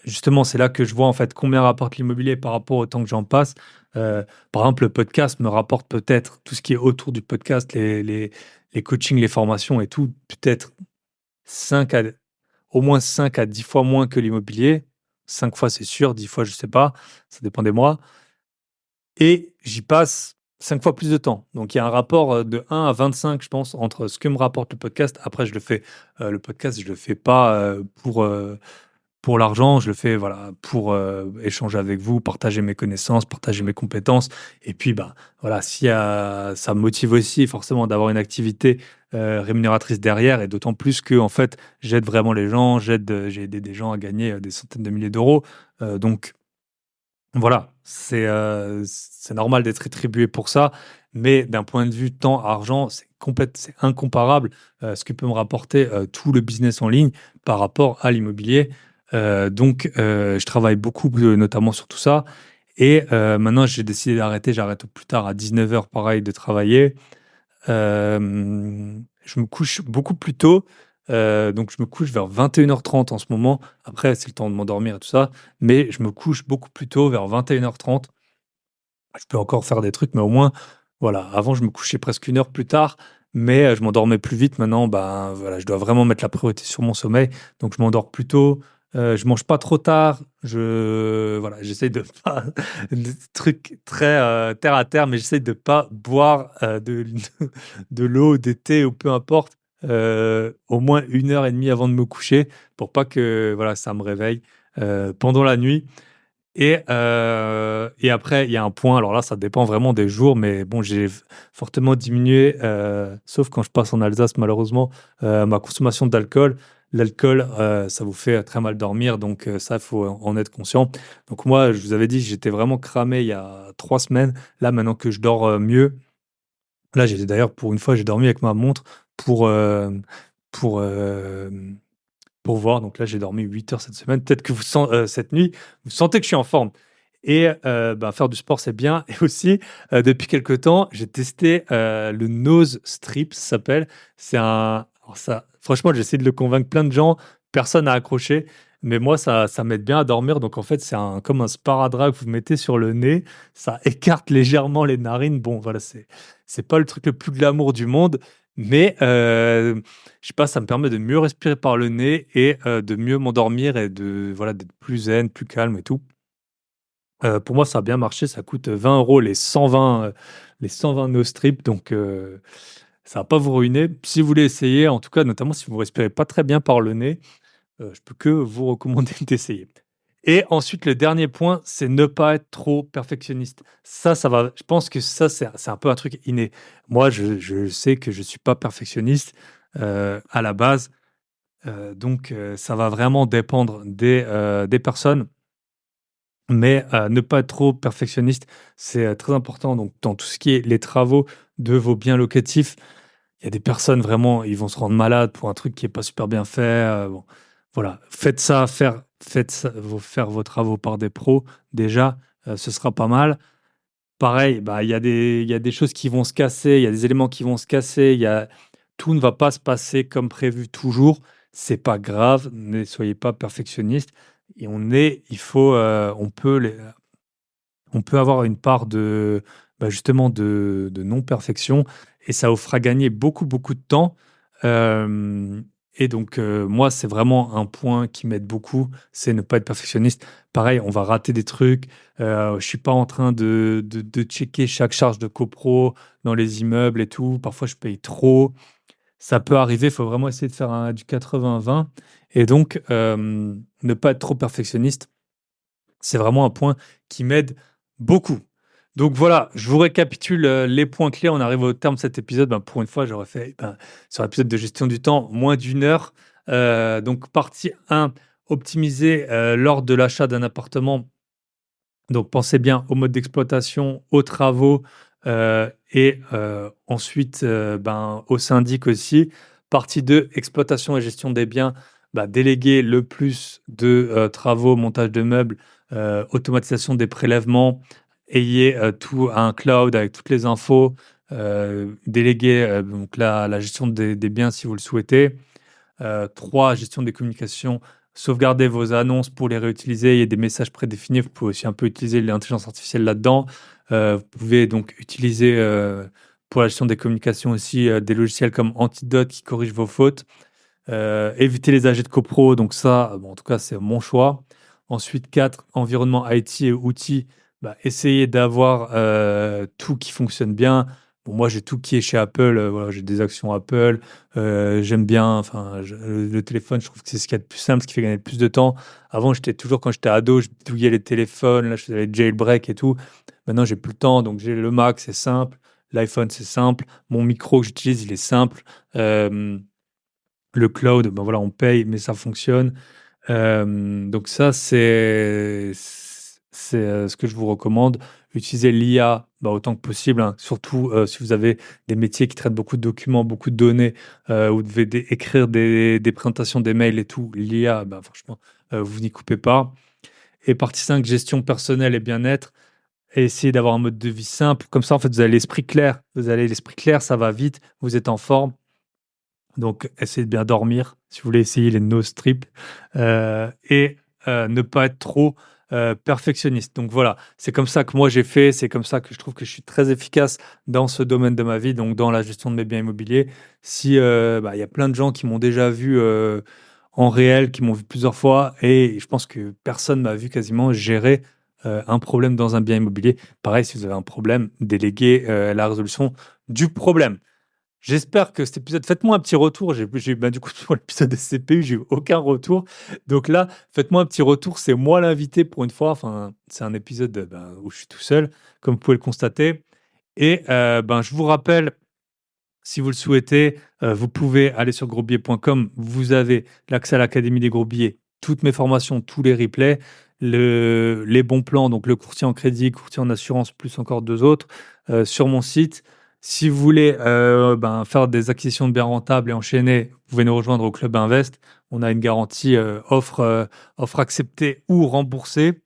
Justement, c'est là que je vois en fait combien rapporte l'immobilier par rapport au temps que j'en passe. Par exemple, le podcast me rapporte peut-être tout ce qui est autour du podcast, les coachings, les formations et tout, peut-être 5 à, au moins 5 à 10 fois moins que l'immobilier. 5 fois, c'est sûr, 10 fois, je sais pas, ça dépend des mois. Et j'y passe 5 fois plus de temps. Donc il y a un rapport, de 1 à 25, je pense, entre ce que me rapporte le podcast. Après, le podcast, je le fais pas, pour l'argent, je le fais, voilà, pour, échanger avec vous, partager mes connaissances, partager mes compétences et puis, voilà, s'il y a ça me motive aussi forcément d'avoir une activité, rémunératrice derrière et d'autant plus que en fait, j'aide vraiment les gens, j'ai aidé des gens à gagner, des centaines de milliers d'euros, donc voilà, c'est normal d'être rétribué pour ça, mais d'un point de vue temps, argent, c'est incomparable, ce que peut me rapporter, tout le business en ligne par rapport à l'immobilier. Donc je travaille beaucoup, notamment sur tout ça et maintenant j'ai décidé d'arrêter. J'arrête au plus tard à 19h pareil de travailler. Je me couche beaucoup plus tôt, donc je me couche vers 21h30 en ce moment. Après, c'est le temps de m'endormir et tout ça, mais je me couche beaucoup plus tôt, vers 21h30. Je peux encore faire des trucs, mais au moins, voilà, avant, je me couchais presque 1 heure plus tard, mais je m'endormais plus vite. Maintenant, ben, voilà, je dois vraiment mettre la priorité sur mon sommeil, donc je m'endors plus tôt, je mange pas trop tard, voilà, j'essaie de pas des trucs très, terre à terre, mais j'essaie de pas boire, de l'eau, des thés ou peu importe, au moins 1 heure et demie avant de me coucher pour pas que, voilà, ça me réveille, pendant la nuit. Et après, il y a un point, alors là, ça dépend vraiment des jours, mais bon, j'ai fortement diminué, sauf quand je passe en Alsace, malheureusement, ma consommation d'alcool. L'alcool, ça vous fait très mal dormir, donc ça, il faut en être conscient. Donc moi, je vous avais dit, j'étais vraiment cramé il y a 3 semaines. Là, maintenant que je dors mieux, là, j'ai d'ailleurs, pour une fois, j'ai dormi avec ma montre pour, pour, hem pour voir, donc là, j'ai dormi 8 heures cette semaine. Peut-être que cette nuit, vous sentez que je suis en forme et faire du sport, c'est bien et aussi, depuis quelque temps, j'ai testé, le Nose Strip, ça s'appelle. C'est un alors ça franchement, j'ai essayé de le convaincre plein de gens, personne n'a accroché, mais moi, ça m'aide bien à dormir. Donc en fait, c'est comme un sparadrap que vous mettez sur le nez, ça écarte légèrement les narines. Bon, voilà, c'est pas le truc le plus glamour du monde, mais je sais pas, ça me permet de mieux respirer par le nez et de mieux m'endormir et voilà, d'être plus zen, plus calme et tout. Pour moi, ça a bien marché, ça coûte 20 € les 120 No Strip, donc ça va pas vous ruiner. Si vous voulez essayer, en tout cas, notamment si vous respirez pas très bien par le nez, je peux que vous recommander d'essayer. Et ensuite, le dernier point, c'est ne pas être trop perfectionniste. Ça va je pense que ça, c'est un peu un truc inné. Moi, je sais que je suis pas perfectionniste, à la base, donc ça va vraiment dépendre des personnes. Mais ne pas être trop perfectionniste, c'est, très important. Donc dans tout ce qui est les travaux de vos biens locatifs, il y a des personnes vraiment, ils vont se rendre malades pour un truc qui est pas super bien fait, bon, voilà. Faites ça faire vos travaux par des pros déjà, ce sera pas mal. Pareil, bah, il y a des choses qui vont se casser, il y a des éléments qui vont se casser, il y a tout ne va pas se passer comme prévu toujours. C'est pas grave, ne soyez pas perfectionniste et on peut avoir une part de, bah, justement de non-perfection et ça vous fera gagner beaucoup, beaucoup de temps. Hem et donc moi, c'est vraiment un point qui m'aide beaucoup, c'est ne pas être perfectionniste. Pareil, on va rater des trucs, je suis pas en train de checker chaque charge de copro dans les immeubles et tout. Parfois, je paye trop. Ça peut arriver, il faut vraiment essayer de faire du 80-20 et donc ne pas être trop perfectionniste, c'est vraiment un point qui m'aide beaucoup. Donc voilà, je vous récapitule, les points clés. On arrive au terme de cet épisode. Ben, pour une fois, j'aurais fait, sur l'épisode de gestion du temps, moins d'une heure. Donc partie 1, optimiser, lors de l'achat d'un appartement. Donc pensez bien au mode d'exploitation, aux travaux, et ensuite, au syndic aussi. Partie 2, exploitation et gestion des biens. Bah, déléguer le plus de, travaux, montage de meubles, automatisation des prélèvements. Ayez, tout un cloud avec toutes les infos. Déléguer, donc la gestion des biens si vous le souhaitez. 3, gestion des communications, sauvegarder vos annonces pour les réutiliser. Il y a des messages prédéfinis. Vous pouvez aussi un peu utiliser l'intelligence artificielle là-dedans. Vous pouvez donc utiliser, pour la gestion des communications aussi, des logiciels comme Antidote qui corrigent vos fautes. Éviter les AG de copro, donc ça, bon, en tout cas, c'est mon choix. Ensuite, 4, environnement IT et outils. Bah, essayez d'avoir, tout qui fonctionne bien. Bon, moi, j'ai tout qui est chez Apple, voilà, j'ai des actions Apple, j'aime bien, enfin, le téléphone, je trouve que c'est ce qu'il y a de plus simple, ce qui fait gagner le plus de temps. Avant, quand j'étais ado, je bidouillais les téléphones, là, je faisais les jailbreak et tout. Maintenant, j'ai plus le temps, donc j'ai le Mac, c'est simple, l'iPhone, c'est simple, mon micro que j'utilise, il est simple, le cloud, ben voilà, on paye, mais ça fonctionne. Donc ça, ce que je vous recommande. Utilisez l'IA, bah, autant que possible, hein, surtout, si vous avez des métiers qui traitent beaucoup de documents, beaucoup de données, vous devez écrire des présentations, des mails et tout. L'IA, bah, franchement, vous n'y coupez pas. Et partie 5, gestion personnelle et bien-être. Et essayez d'avoir un mode de vie simple. Comme ça, en fait, vous avez l'esprit clair. Vous avez l'esprit clair, ça va vite, vous êtes en forme. Donc, essayez de bien dormir si vous voulez essayer les no strip, et ne pas être trop, perfectionniste. Donc voilà, c'est comme ça que moi j'ai fait, c'est comme ça que je trouve que je suis très efficace dans ce domaine de ma vie, donc dans la gestion de mes biens immobiliers. Si, il y a plein de gens qui m'ont déjà vu, en réel, qui m'ont vu plusieurs fois et je pense que personne m'a vu quasiment gérer, un problème dans un bien immobilier. Pareil, si vous avez un problème, déléguez, la résolution du problème. J'espère que cet épisode, faites-moi un petit retour. Du coup, pour l'épisode des CPU, j'ai eu aucun retour. Donc là, faites-moi un petit retour. C'est moi l'invité pour une fois. Enfin, c'est un épisode où je suis tout seul, comme vous pouvez le constater. Et je vous rappelle, si vous le souhaitez, vous pouvez aller sur grosbillet.com. Vous avez l'accès à l'Académie des Gros Billets, toutes mes formations, tous les replays, les bons plans, donc le courtier en crédit, courtier en assurance, plus encore deux autres, sur mon site. Si vous voulez faire des acquisitions de biens rentables et enchaîner, vous pouvez nous rejoindre au Club Invest. On a une garantie offre acceptée ou remboursée.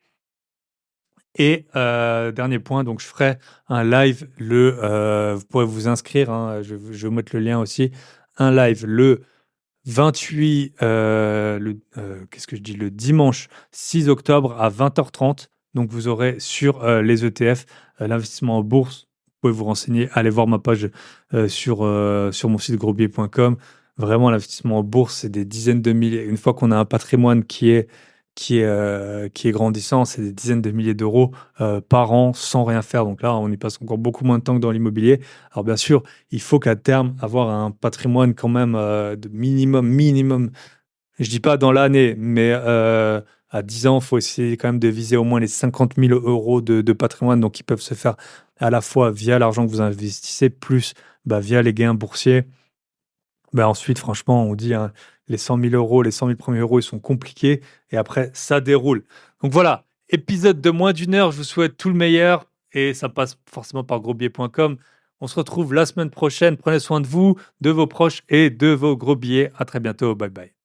Et dernier point, donc je ferai un live vous pourrez vous inscrire, hein, je vais mettre le lien aussi, un live le 28, qu'est-ce que je dis? Le dimanche 6 octobre à 20h30. Donc vous aurez sur, les ETF, l'investissement en bourse. Vous pouvez vous renseigner, allez voir ma page, sur mon site grosbier.com. Vraiment, l'investissement en bourse, c'est des dizaines de milliers. Une fois qu'on a un patrimoine qui est grandissant, c'est des dizaines de milliers d'euros, par an sans rien faire. Donc là, on y passe encore beaucoup moins de temps que dans l'immobilier. Alors bien sûr, il faut qu'à terme, avoir un patrimoine quand même, de minimum, je dis pas dans l'année, mais à 10 ans, il faut essayer quand même de viser au moins les 50 000 euros de patrimoine, donc qui peuvent se faire à la fois via l'argent que vous investissez, plus via les gains boursiers. Ensuite, franchement, on dit, hein, les 100 000 euros, les 100 000 premiers euros, ils sont compliqués et après, ça déroule. Donc voilà, épisode de moins d'une heure. Je vous souhaite tout le meilleur et ça passe forcément par grosbiais.com. On se retrouve la semaine prochaine. Prenez soin de vous, de vos proches et de vos gros billets. À très bientôt. Bye bye.